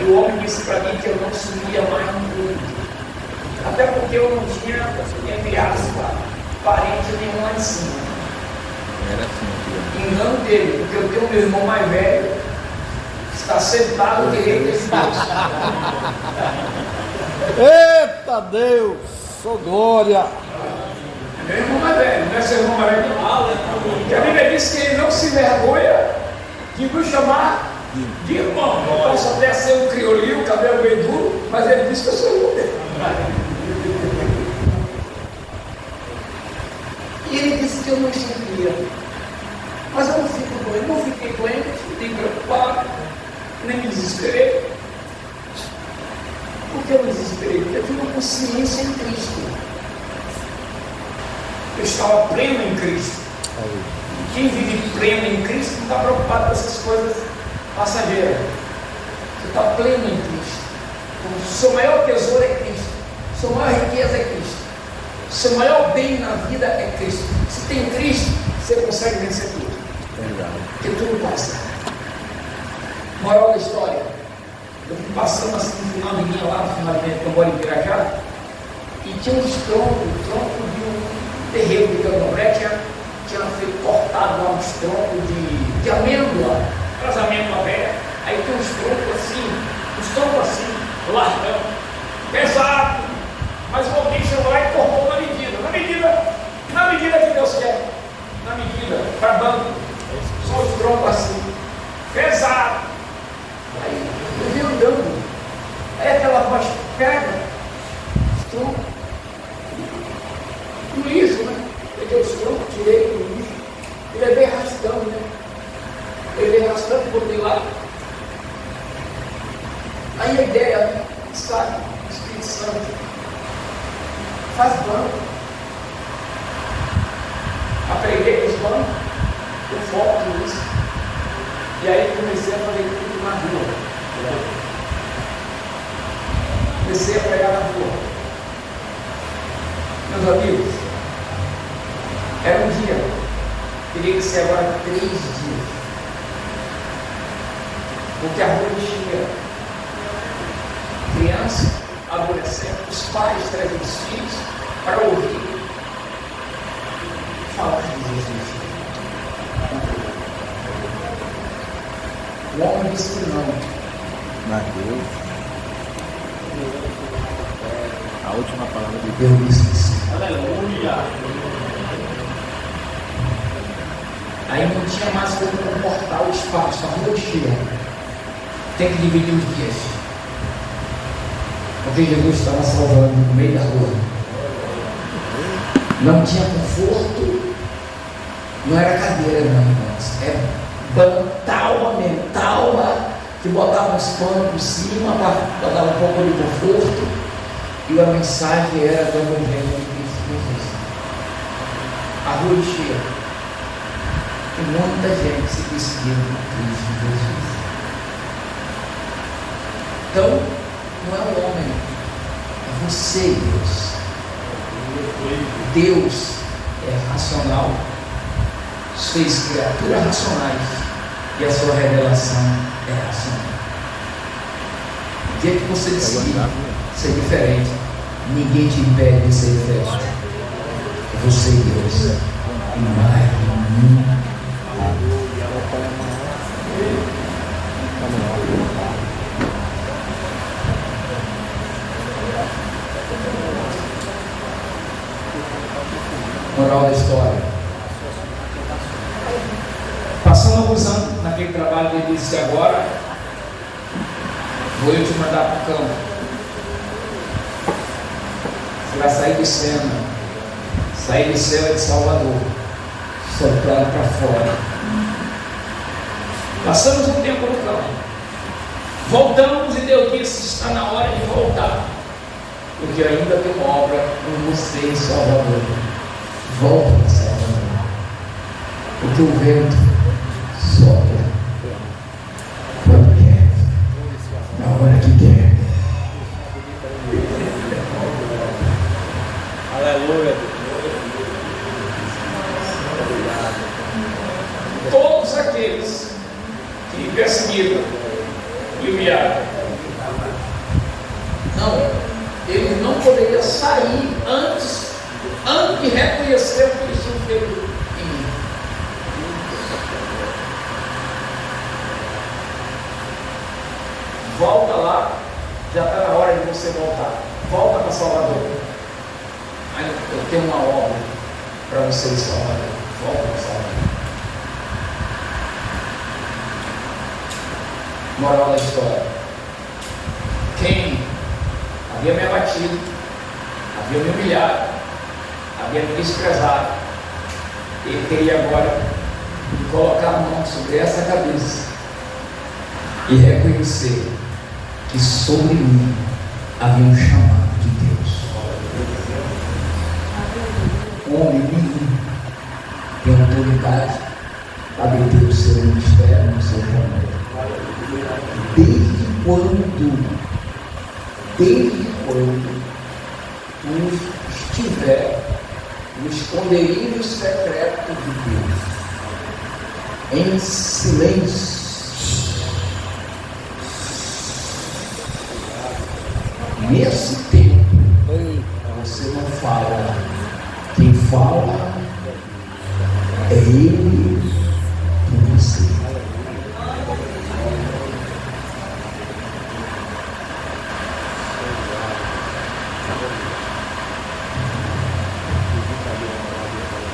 E o homem disse para mim que eu não subia mais no mundo. Até porque eu não tinha, entre aspas, parente nenhum lá em cima. Era assim, Engano dele, porque eu tenho meu irmão mais velho, que está sentado direito desse espaço. Eita Deus! Sou glória! Meu irmão mais velho, não é seu irmão mais velho. Porque a Bíblia diz que ele não se envergonha de nos chamar de irmão. Eu posso até ser um criolinho, cabelo bem duro, mas ele disse que eu sou irmão dele. E ele disse que eu não sabia. Mas eu não fiquei doente, nem preocupado, nem me desesperei. Por que eu me desesperei? Porque eu tinha uma consciência em Cristo. Eu estava pleno em Cristo. Quem vive pleno em Cristo não está preocupado com essas coisas passageiras. Você está pleno em Cristo. O seu maior tesouro é Cristo. Sua maior riqueza é Cristo. Seu maior bem na vida é Cristo. Se tem Cristo, você consegue vencer tudo. Porque tudo passa. Moral da história. Eu fui passando assim no final de linha lá, no final de linha que eu moro em Pirajá, e tinha um tronco de um terreiro de candomblé, tinha feito cortado lá uns troncos de amêndoa, aquelas amêndoas velhas. Aí tem uns troncos assim, largão, pesado, mas alguém chegou lá e cortou na medida que Deus quer, na medida, para banco, só os troncos assim, pesado. Aí eu vim andando, aí aquela voz pega os troncos, no lixo, né? Peguei os troncos, tirei do lixo e levei arrastando, né? Botei lá. Aí a ideia, né? Sabe, Espírito Santo, faz banco. Apreguei os bancos, eu foco nisso. E aí comecei a fazer tudo na rua. Comecei a pregar na rua. Meus amigos, era um dia, teria que ser agora 3 dias. Porque a rua enchia. Criança, adolescente, os pais trazem os filhos para ouvir falar de Jesus. O homem disse que não. Mas Deus, a última palavra de Deus disse que sim. Aleluia. Aí não tinha mais como comportar o espaço, a rua cheia. Tem que dividir os dias. Porque Jesus estava salvando no meio da rua. Não tinha conforto, não era cadeira, não, irmãos. É talma mesmo, talma, que botava uns panos por cima para dar um pouco de conforto. E a mensagem era do Evangelho de Cristo Jesus. A rua cheia. E muita gente se perseguindo por Cristo Jesus. Então, não é o homem, é você, Deus. Deus é racional, fez criaturas racionais e a sua revelação é racional. O dia que você decidir ser diferente, ninguém te impede de ser diferente. É você, Deus, e mais nenhum. Moral da história. Passando alguns anos naquele trabalho que ele disse agora, vou eu te mandar para o campo. Você vai sair de cena, sair de cena de Salvador, soltando para fora. Passamos um tempo no campo. Voltamos e Deus disse: está na hora de voltar, porque ainda tem uma obra com você em Salvador. Volta para Salvador, porque o vento sopra quando quer, na hora que quer. Aleluia. Todos aqueles que me perseguiram e humilharam, não, eles não poderiam sair antes de reconhecer o que eles tinham feito em mim. Volta lá, já está na hora de você voltar. Volta para Salvador. Aí eu tenho uma obra para você em Salvador. Volta para Salvador. Moral da história: quem havia me abatido, havia me humilhado, havia me desprezado, ele teria agora de colocar a mão sobre essa cabeça e reconhecer que sobre mim havia um chamado de Deus. Homem nenhum tem autoridade a deter o seu ministério no seu planeta. Desde quando estiver no esconderijo secreto de Deus, em silêncio, nesse tempo, você não fala. Quem fala é Ele por você.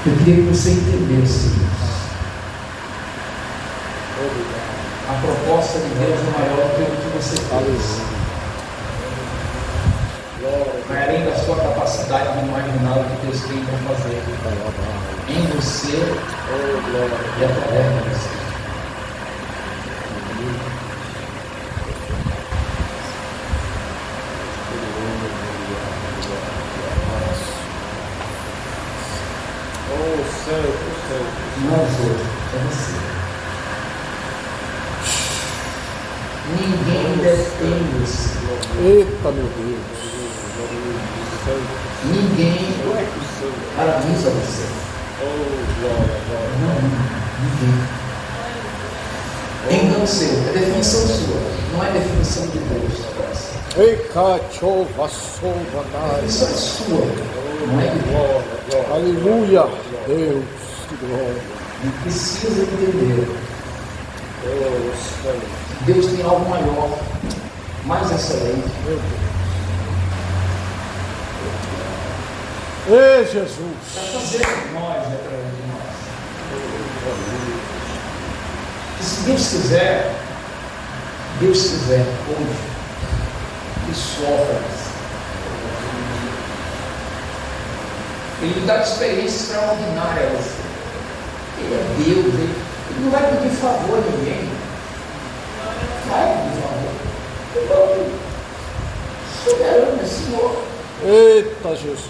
Eu queria que você entendesse isso. A proposta de Deus é maior do que o que você faz. Vai além da sua capacidade de imaginar o que Deus tem para fazer em você e através de você. Não os outros, é você. Ninguém detém você. Eita, meu Deus. Ninguém paralisa você. Não, ninguém. Engano seu, é definição sua, não é definição de Deus. Isso é sua, não é de Deus. Aleluia, Deus, que glória. E precisa entender. Deus tem algo maior, mais excelente. Ei, Jesus! Para fazer de nós, através de nós. E se Deus quiser hoje, que sofra. Ele lhe dá experiência extraordinária a você. Ele é Deus, ele não vai pedir favor a ninguém. Vai pedir favor. Ele é soberano, é Senhor. Eita, Jesus!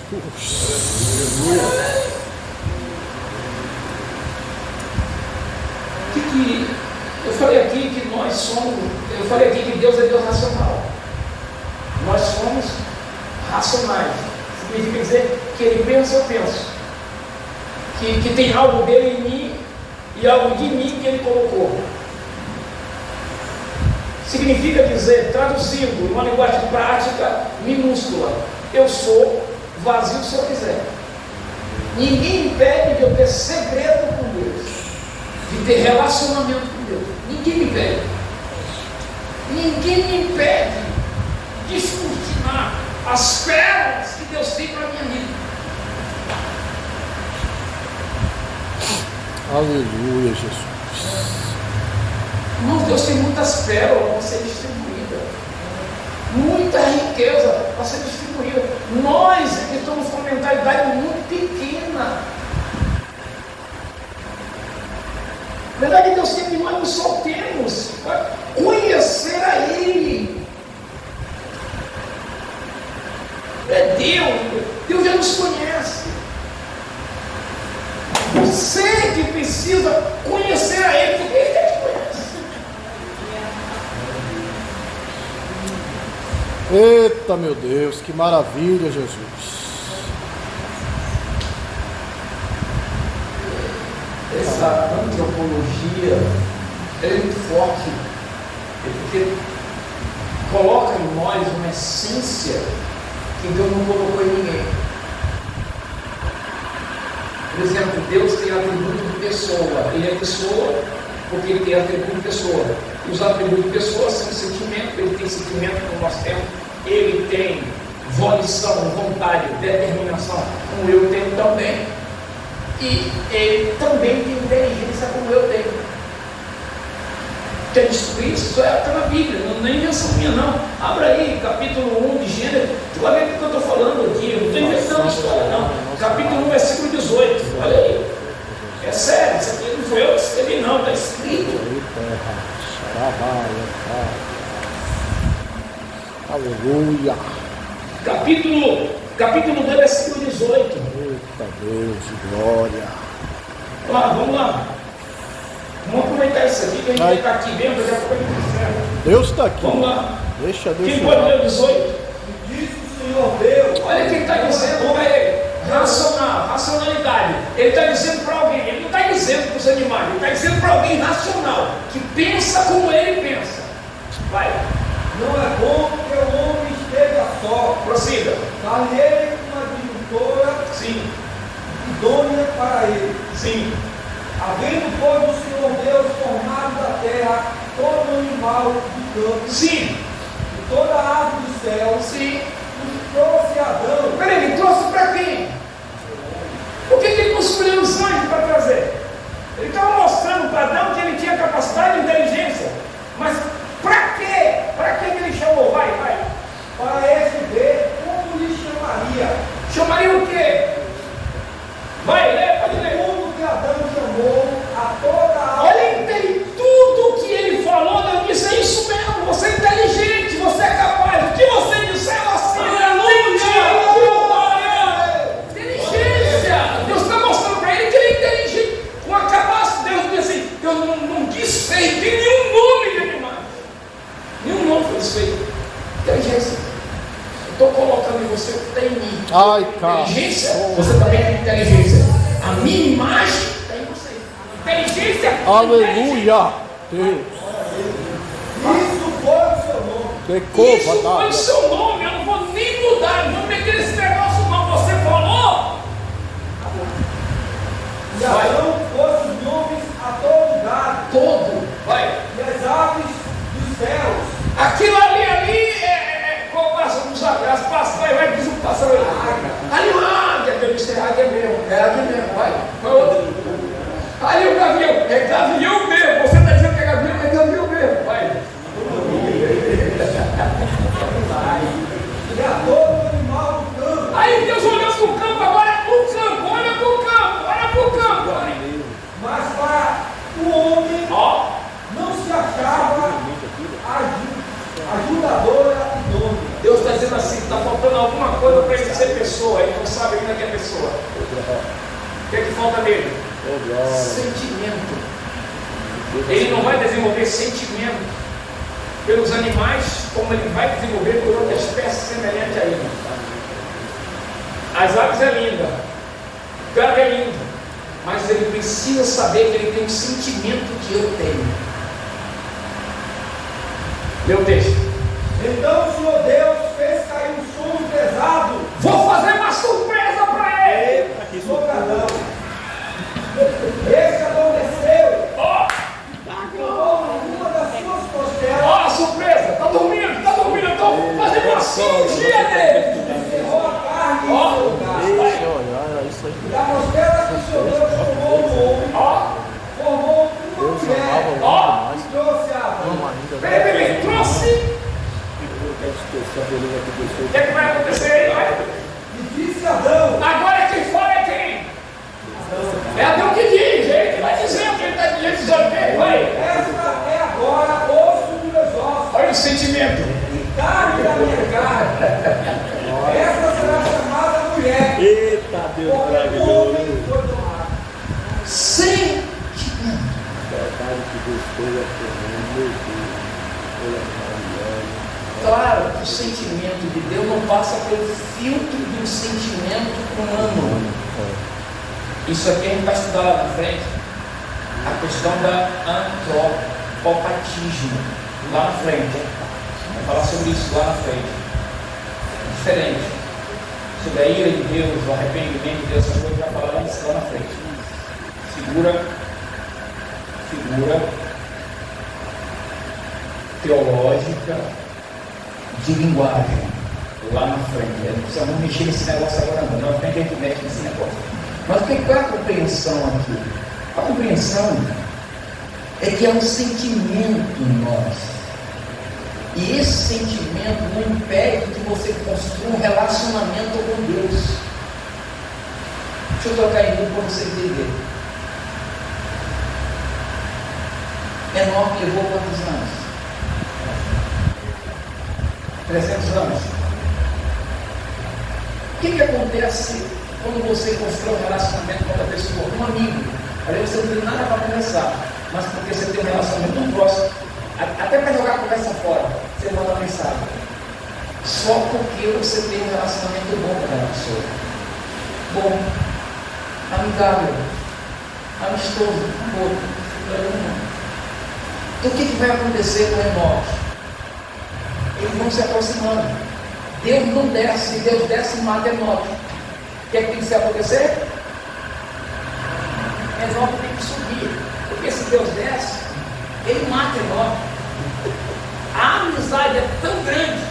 Eu falei aqui que nós somos, eu falei aqui que Deus é Deus racional. Nós somos racionais. Significa dizer que Ele pensa, eu penso. Que tem algo dele em mim e algo de mim que Ele colocou. Significa dizer, traduzindo uma linguagem prática minúscula, eu sou vazio se eu quiser. Ninguém impede de eu ter segredo com Deus, de ter relacionamento com Deus. Ninguém me impede. Ninguém me impede de escrutinar as pérolas que Deus tem para a minha vida. Aleluia, Jesus. Irmãos, Deus tem muitas pérolas para ser distribuída, muita riqueza para ser distribuída. Nós é que estamos com uma mentalidade muito pequena. Na verdade, Deus tem que nós nos soltemos para conhecer a Ele. É Deus já nos conhece. Você que precisa conhecer a Ele, porque Ele já te conhece. Eita, meu Deus, que maravilha, Jesus. Essa antropologia é muito forte, porque coloca em nós uma essência que Deus não colocou em ninguém. Por exemplo, Deus tem atributo de pessoa. Ele é pessoa porque Ele tem atributo de pessoa. E os atributos de pessoa são sentimento. Ele tem sentimento como nós temos. Ele tem volição, vontade, determinação, como eu tenho também. E Ele também tem inteligência como eu tenho. quer destruir, isso está na Bíblia, não é invenção minha não. Abra aí, capítulo 1 de Gênesis, tu vai ver o que eu estou falando aqui, eu não estou inventando história não. Capítulo 1, versículo 18, olha aí. É sério, isso aqui não foi eu que escrevi não, está escrito. Aleluia. Capítulo 2, versículo 18. Eita Deus, glória. Vamos lá. Vamos aproveitar isso aqui, que a gente vai estar aqui mesmo, daqui a pouco a gente encerra. Deus está aqui. Vamos lá. Deixa Deus. Quem pode ler o 18? Diz o Senhor Deus. Olha quem está dizendo, racionalidade. Ele está dizendo para alguém, ele não está dizendo para os animais, ele está dizendo para alguém racional, que pensa como ele pensa. Vai. Não é bom que o homem esteja só. Prossiga. Dá-lhe uma adjutora Sim. idônea para ele. Sim. Havendo, pois, o Senhor Deus formado da terra todo animal do campo Sim. e toda a ave do céu, Sim. e trouxe Adão. Peraí, ele trouxe para quem? Por que ele não escolheu os anjos para trazer? Ele estava mostrando para Adão que ele tinha capacidade e inteligência. Mas para quê? Para que ele chamou? Vai. Para este ver como lhe chamaria. Chamaria o quê? Vai, lê, pode ler. Como que Adão chamou a toda a Olha, tudo que ele falou, Deus disse, é isso mesmo, você é inteligente, você é capaz, o que você disser, você inteligência. Deus está mostrando para ele que ele é inteligente, com a capacidade. Deus disse assim, Deus não desfez de nenhum nome de animais. Nenhum nome foi desfeito. Inteligência. Eu estou colocando em você o que tem em mim. Ai, cara. Inteligência, você também tem inteligência. A minha imagem está em você. Inteligência. Aleluia. Deus. Isso foi o seu nome. Que Isso cova, foi o seu nome, eu não vou nem mudar, não vou meter esse negócio não. Você falou? E Adão pôs os nomes a todo gado. Todo. Vai. E as aves dos céus. Aquilo ali qual passa nos abraços, passa, vai, diz um pássaro ali uma águia, Deus disse, é águia mesmo, vai, qual outro? Ali o gavião, é gavião mesmo, você está dizendo que é gavião mesmo, vai. E a todo animal do campo. Aí Deus olhou para o campo, agora olha para o campo. Mas para o homem Ó, não se achava ajudadora idônea. Deus está dizendo assim, está faltando alguma coisa para ele ser pessoa, ele não sabe ainda que é pessoa. O que é que falta nele? Sentimento. Ele não vai desenvolver sentimento pelos animais como ele vai desenvolver por outra espécie semelhante a ele. As aves é linda, o gado é lindo, mas ele precisa saber que ele tem um sentimento que eu tenho. Lê o texto. Então o Senhor Deus fez cair um sono pesado Vou fazer uma surpresa para ele. sobre Adão. Esse adormeceu Ó, e tomou uma das suas costelas. ó a surpresa, tá dormindo, eu estou fazendo uma cirurgia nele. Encerrou a carne em Ó, seu lugar. Deixa eu olhar, era isso aí. E da costela que o Senhor Deus formou no homem, ó, formou uma Deus amava mulher o ó. homem e trouxe a Adão. mais. Ainda. Peraí, trouxe. O que é que vai acontecer aí? Vai. E disse Adão: Agora quem fala é quem? É Adão que diz, é ele que vai dizer o que ele está dizendo dele, vai. esta é agora osso dos meus ossos Olha o sentimento. e carne da minha carne. Esta será chamada mulher, Eita Deus porque o maravilhoso. homem foi tomado. Sentimento. Verdade que Deus fez a meu Deus. Ela é maravilhosa. Claro que o sentimento de Deus não passa pelo filtro do sentimento humano. Isso aqui a gente vai estudar lá na frente. A questão da antropopatismo. Lá na frente. Vai falar sobre isso lá na frente. Diferente. Sobre a ira de Deus, o arrependimento de Deus, essas coisas vai falar isso lá na frente. Figura teológica de linguagem lá na frente. Não precisamos mexer nesse negócio agora não. Na frente a gente mexe nesse negócio. Mas qual é a compreensão aqui? A compreensão é que é um sentimento em nós. E esse sentimento não impede que você construa um relacionamento com Deus. Deixa eu tocar em mim para você entender. Enoque levou quantos anos? 300 anos. O que acontece quando você constrói um relacionamento com outra pessoa? Um amigo. Aí você não tem nada para conversar, mas porque você tem um relacionamento muito próximo, até para jogar a conversa fora, você manda mensagem. Só porque você tem um relacionamento bom com aquela pessoa. Bom, amigável, amistoso, amor. Então o que vai acontecer com Enoque? Eles vão se aproximando. Deus não desce, se Deus desce, mata Enoque. O que é que tem que acontecer? Enoque tem que subir, porque se Deus desce, ele mata Enoque. A amizade é tão grande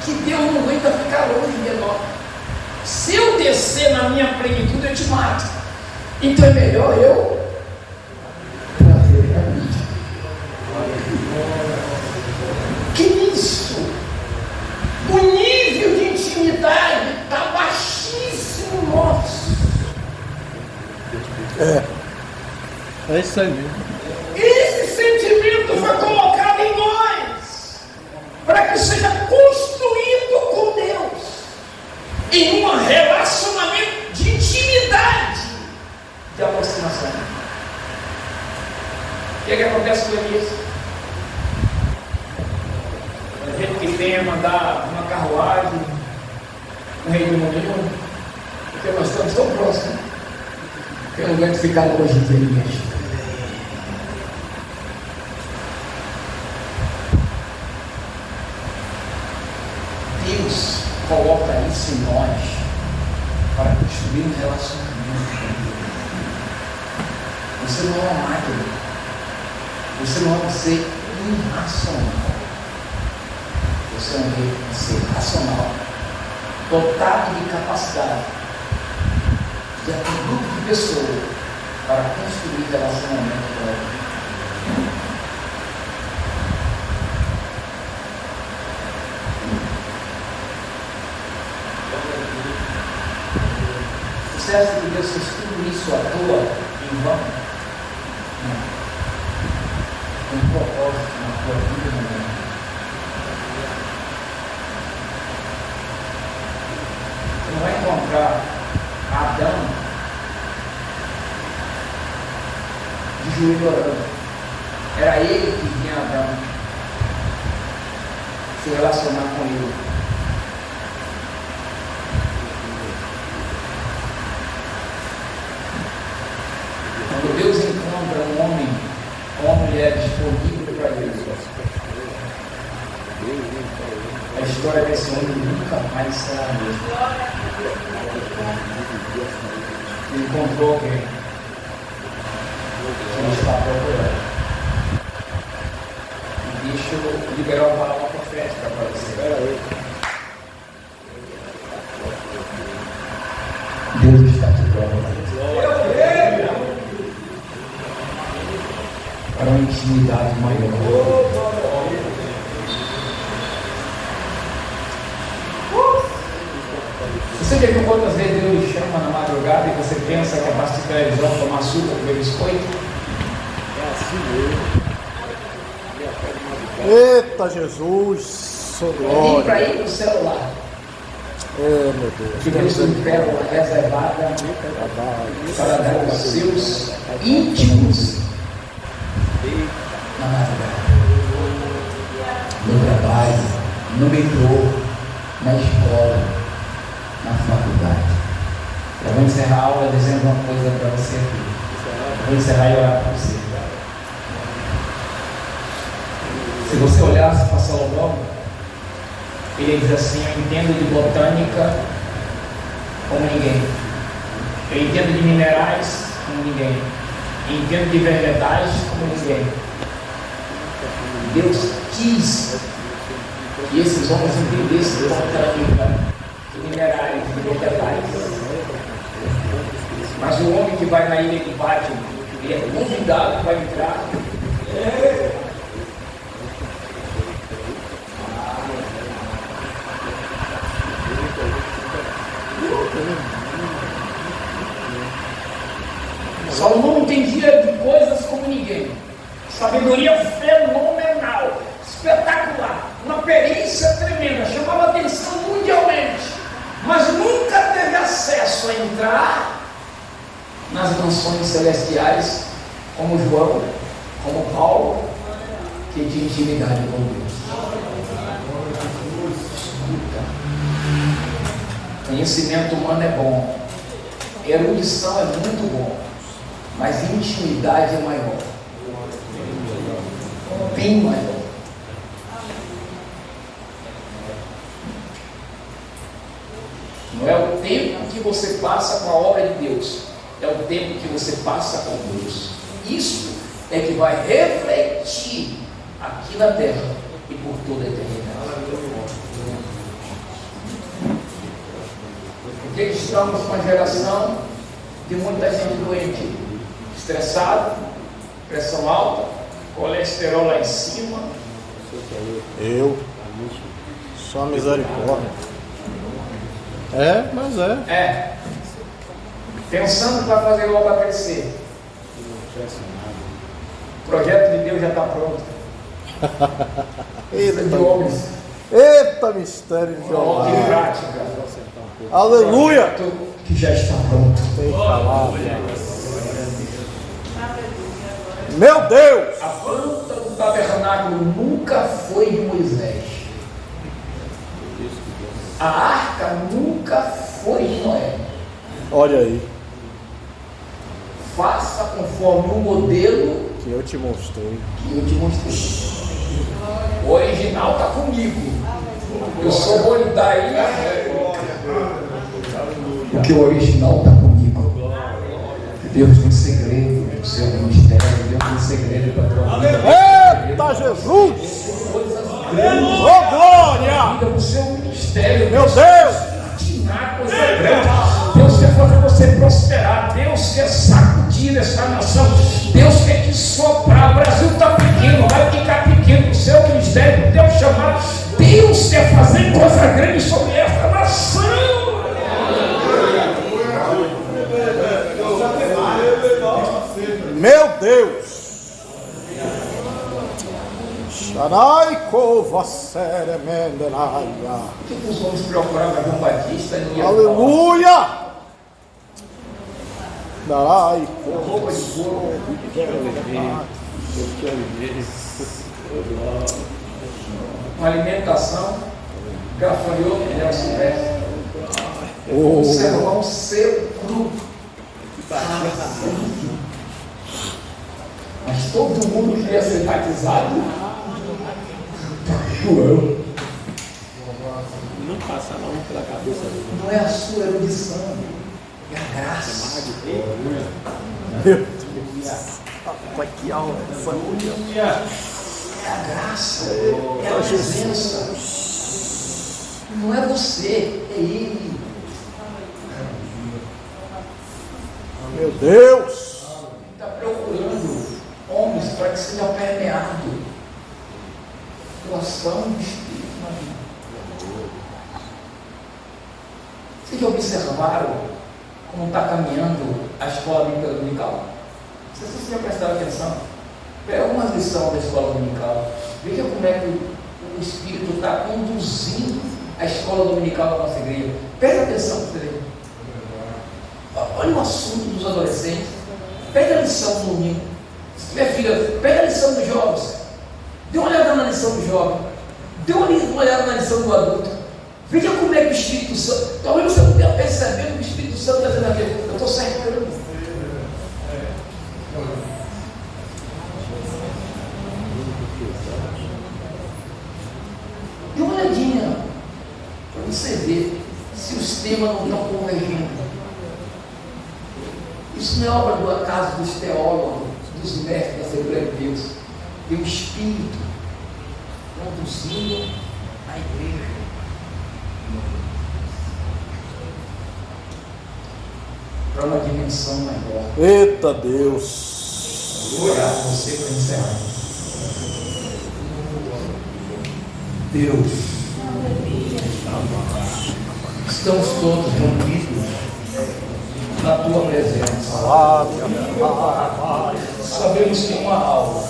que Deus não aguenta ficar longe de Enoque. Se eu descer na minha plenitude, eu te mato. Então é melhor eu trazer a mim. Que isso? O nível de intimidade está baixíssimo nosso. É isso aí mesmo. Esse sentimento foi colocado em nós para que seja construído com Deus em um relacionamento de intimidade, de aproximação. O que acontece com Elias? A gente que tem a mandar uma carruagem, um redemoinho, porque nós estamos tão próximos. Eu não aguento ficar longe de Elias. Deus coloca isso em nós para construir um relacionamento com Deus. Você não é uma máquina. Você não é um ser irracional. Você é um ser racional, dotado de capacidade, de atributo de pessoa para construir relacionamento com ela. Você acha que Deus fez tudo isso à toa, em vão? Não. Tem um propósito na tua vida, meu irmão. Você não vai encontrar Adão de joelho orando. Era ele que vinha Adão se relacionar com ele. Quando Deus encontra um homem ou uma mulher disponível para Deus, a história desse homem nunca mais será a mesma. Ele encontrou alguém que não está procurando. E deixa eu liberar uma palavra profética para você. Deus está te procurando para uma intimidade maior. Você já viu quantas vezes Deus lhe chama na madrugada e você pensa que é para assistir televisão, tomar açúcar, comer biscoito? É assim mesmo. Eita Jesus, sou Nem glória. para ir no celular. Meu Deus. Que Deus tem pérola reservada para dar aos seus íntimos na madrugada, no trabalho, no metrô, na escola, na faculdade. Eu vou encerrar a aula dizendo uma coisa para você aqui. Eu vou encerrar e orar para você. Se você olhasse para Salomão, ele diz assim: eu entendo de botânica como ninguém, eu entendo de minerais como ninguém, eu entendo de vegetais como ninguém. Deus quis que esses homens entendessem de botânica, de minerais, de vegetais. Mas o homem que vai na ilha de Pátimo, ele é convidado para entrar Salomão entendia de coisas como ninguém. Sabedoria fenomenal, espetacular, uma perícia tremenda, chamava atenção mundialmente, mas nunca teve acesso a entrar nas mansões celestiais como João, como Paulo, que tinha intimidade com Deus. Conhecimento humano é bom, erudição é muito bom, mas intimidade é maior, bem maior. Não é o tempo que você passa com a obra de Deus, é o tempo que você passa com Deus. Isso é que vai refletir aqui na terra e por toda a eternidade. Porque estamos com uma geração de muita gente doente, estressada, pressão alta, colesterol lá em cima. Só misericórdia. É, mas é. É. Pensando que vai fazer logo a crescer. O projeto de Deus já está pronto. Precisa de homens. Eita, mistério de Coloque em prática. Aleluia! Que já está pronto. Meu Deus! A planta do tabernáculo nunca foi de Moisés. A arca nunca foi de Noé. Olha aí, Faça conforme o modelo que eu te mostrei. que eu te mostrei. O original está comigo. Eu só vou lhe dar aí porque o original está comigo. Deus tem segredo do seu ministério. Deus tem segredo para a tua vida. Eita, Jesus! Coisas Ô, grandes glória! do seu ministério. Meu Deus! Atinar coisa grande. Deus quer fazer você prosperar. Deus quer sacudir essa nação. Deus quer te soprar. O Brasil está pequeno, vai ficar pequeno. O seu ministério, Deus chamar. Deus quer fazer coisa grande sobre essa nação. Meu Deus! Shanaiko vasere mendenaia. Por que os homens procuravam João Batista e não Aleluia! Daraiko. roupa de couro? Uma alimentação, gafanhoto, mel silvestre. Oh. Um sermão seu cru. Mas todo mundo queria ser batizado. João. Não passava um pela cabeça dele. Não é a sua erudição, é a graça. Meu Deus! Que aula essa É a graça, é a presença. Não é você, é Ele. Meu Deus! Está procurando homens para que seja permeado pela ação do Espírito na vida. Vocês já observaram como está caminhando a escola bíblica dominical? Não sei se vocês já prestaram atenção. Pega uma lição da escola dominical. Veja como é que o Espírito está conduzindo a escola dominical da nossa igreja. Presta atenção para você ver. Olha o assunto dos adolescentes. Pega a lição do domingo. Se tiver filha, pega a lição dos jovens. Dê uma olhada na lição do jovem. Dê uma olhada na lição do adulto. Veja como é que o Espírito Santo. Talvez você não tenha percebido que o Espírito Santo está dizendo aqui. Eu estou cercando. Dê uma olhadinha para você ver se os temas não estão convergindo. Isso não é obra do acaso dos teólogos, dos mestres da Assembleia de Deus. Tem o Espírito conduzindo a igreja. Para uma dimensão maior. Eita Deus! Vou orar por você para encerrar. Deus, estamos todos reunidos na tua presença. Sabemos que é uma aula,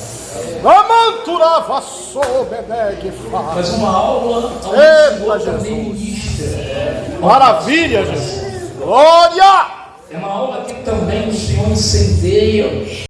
mas uma aula onde Eita, o Senhor também Jesus. ministra. Maravilha, Jesus. Glória! É uma aula que também o Senhor incendeia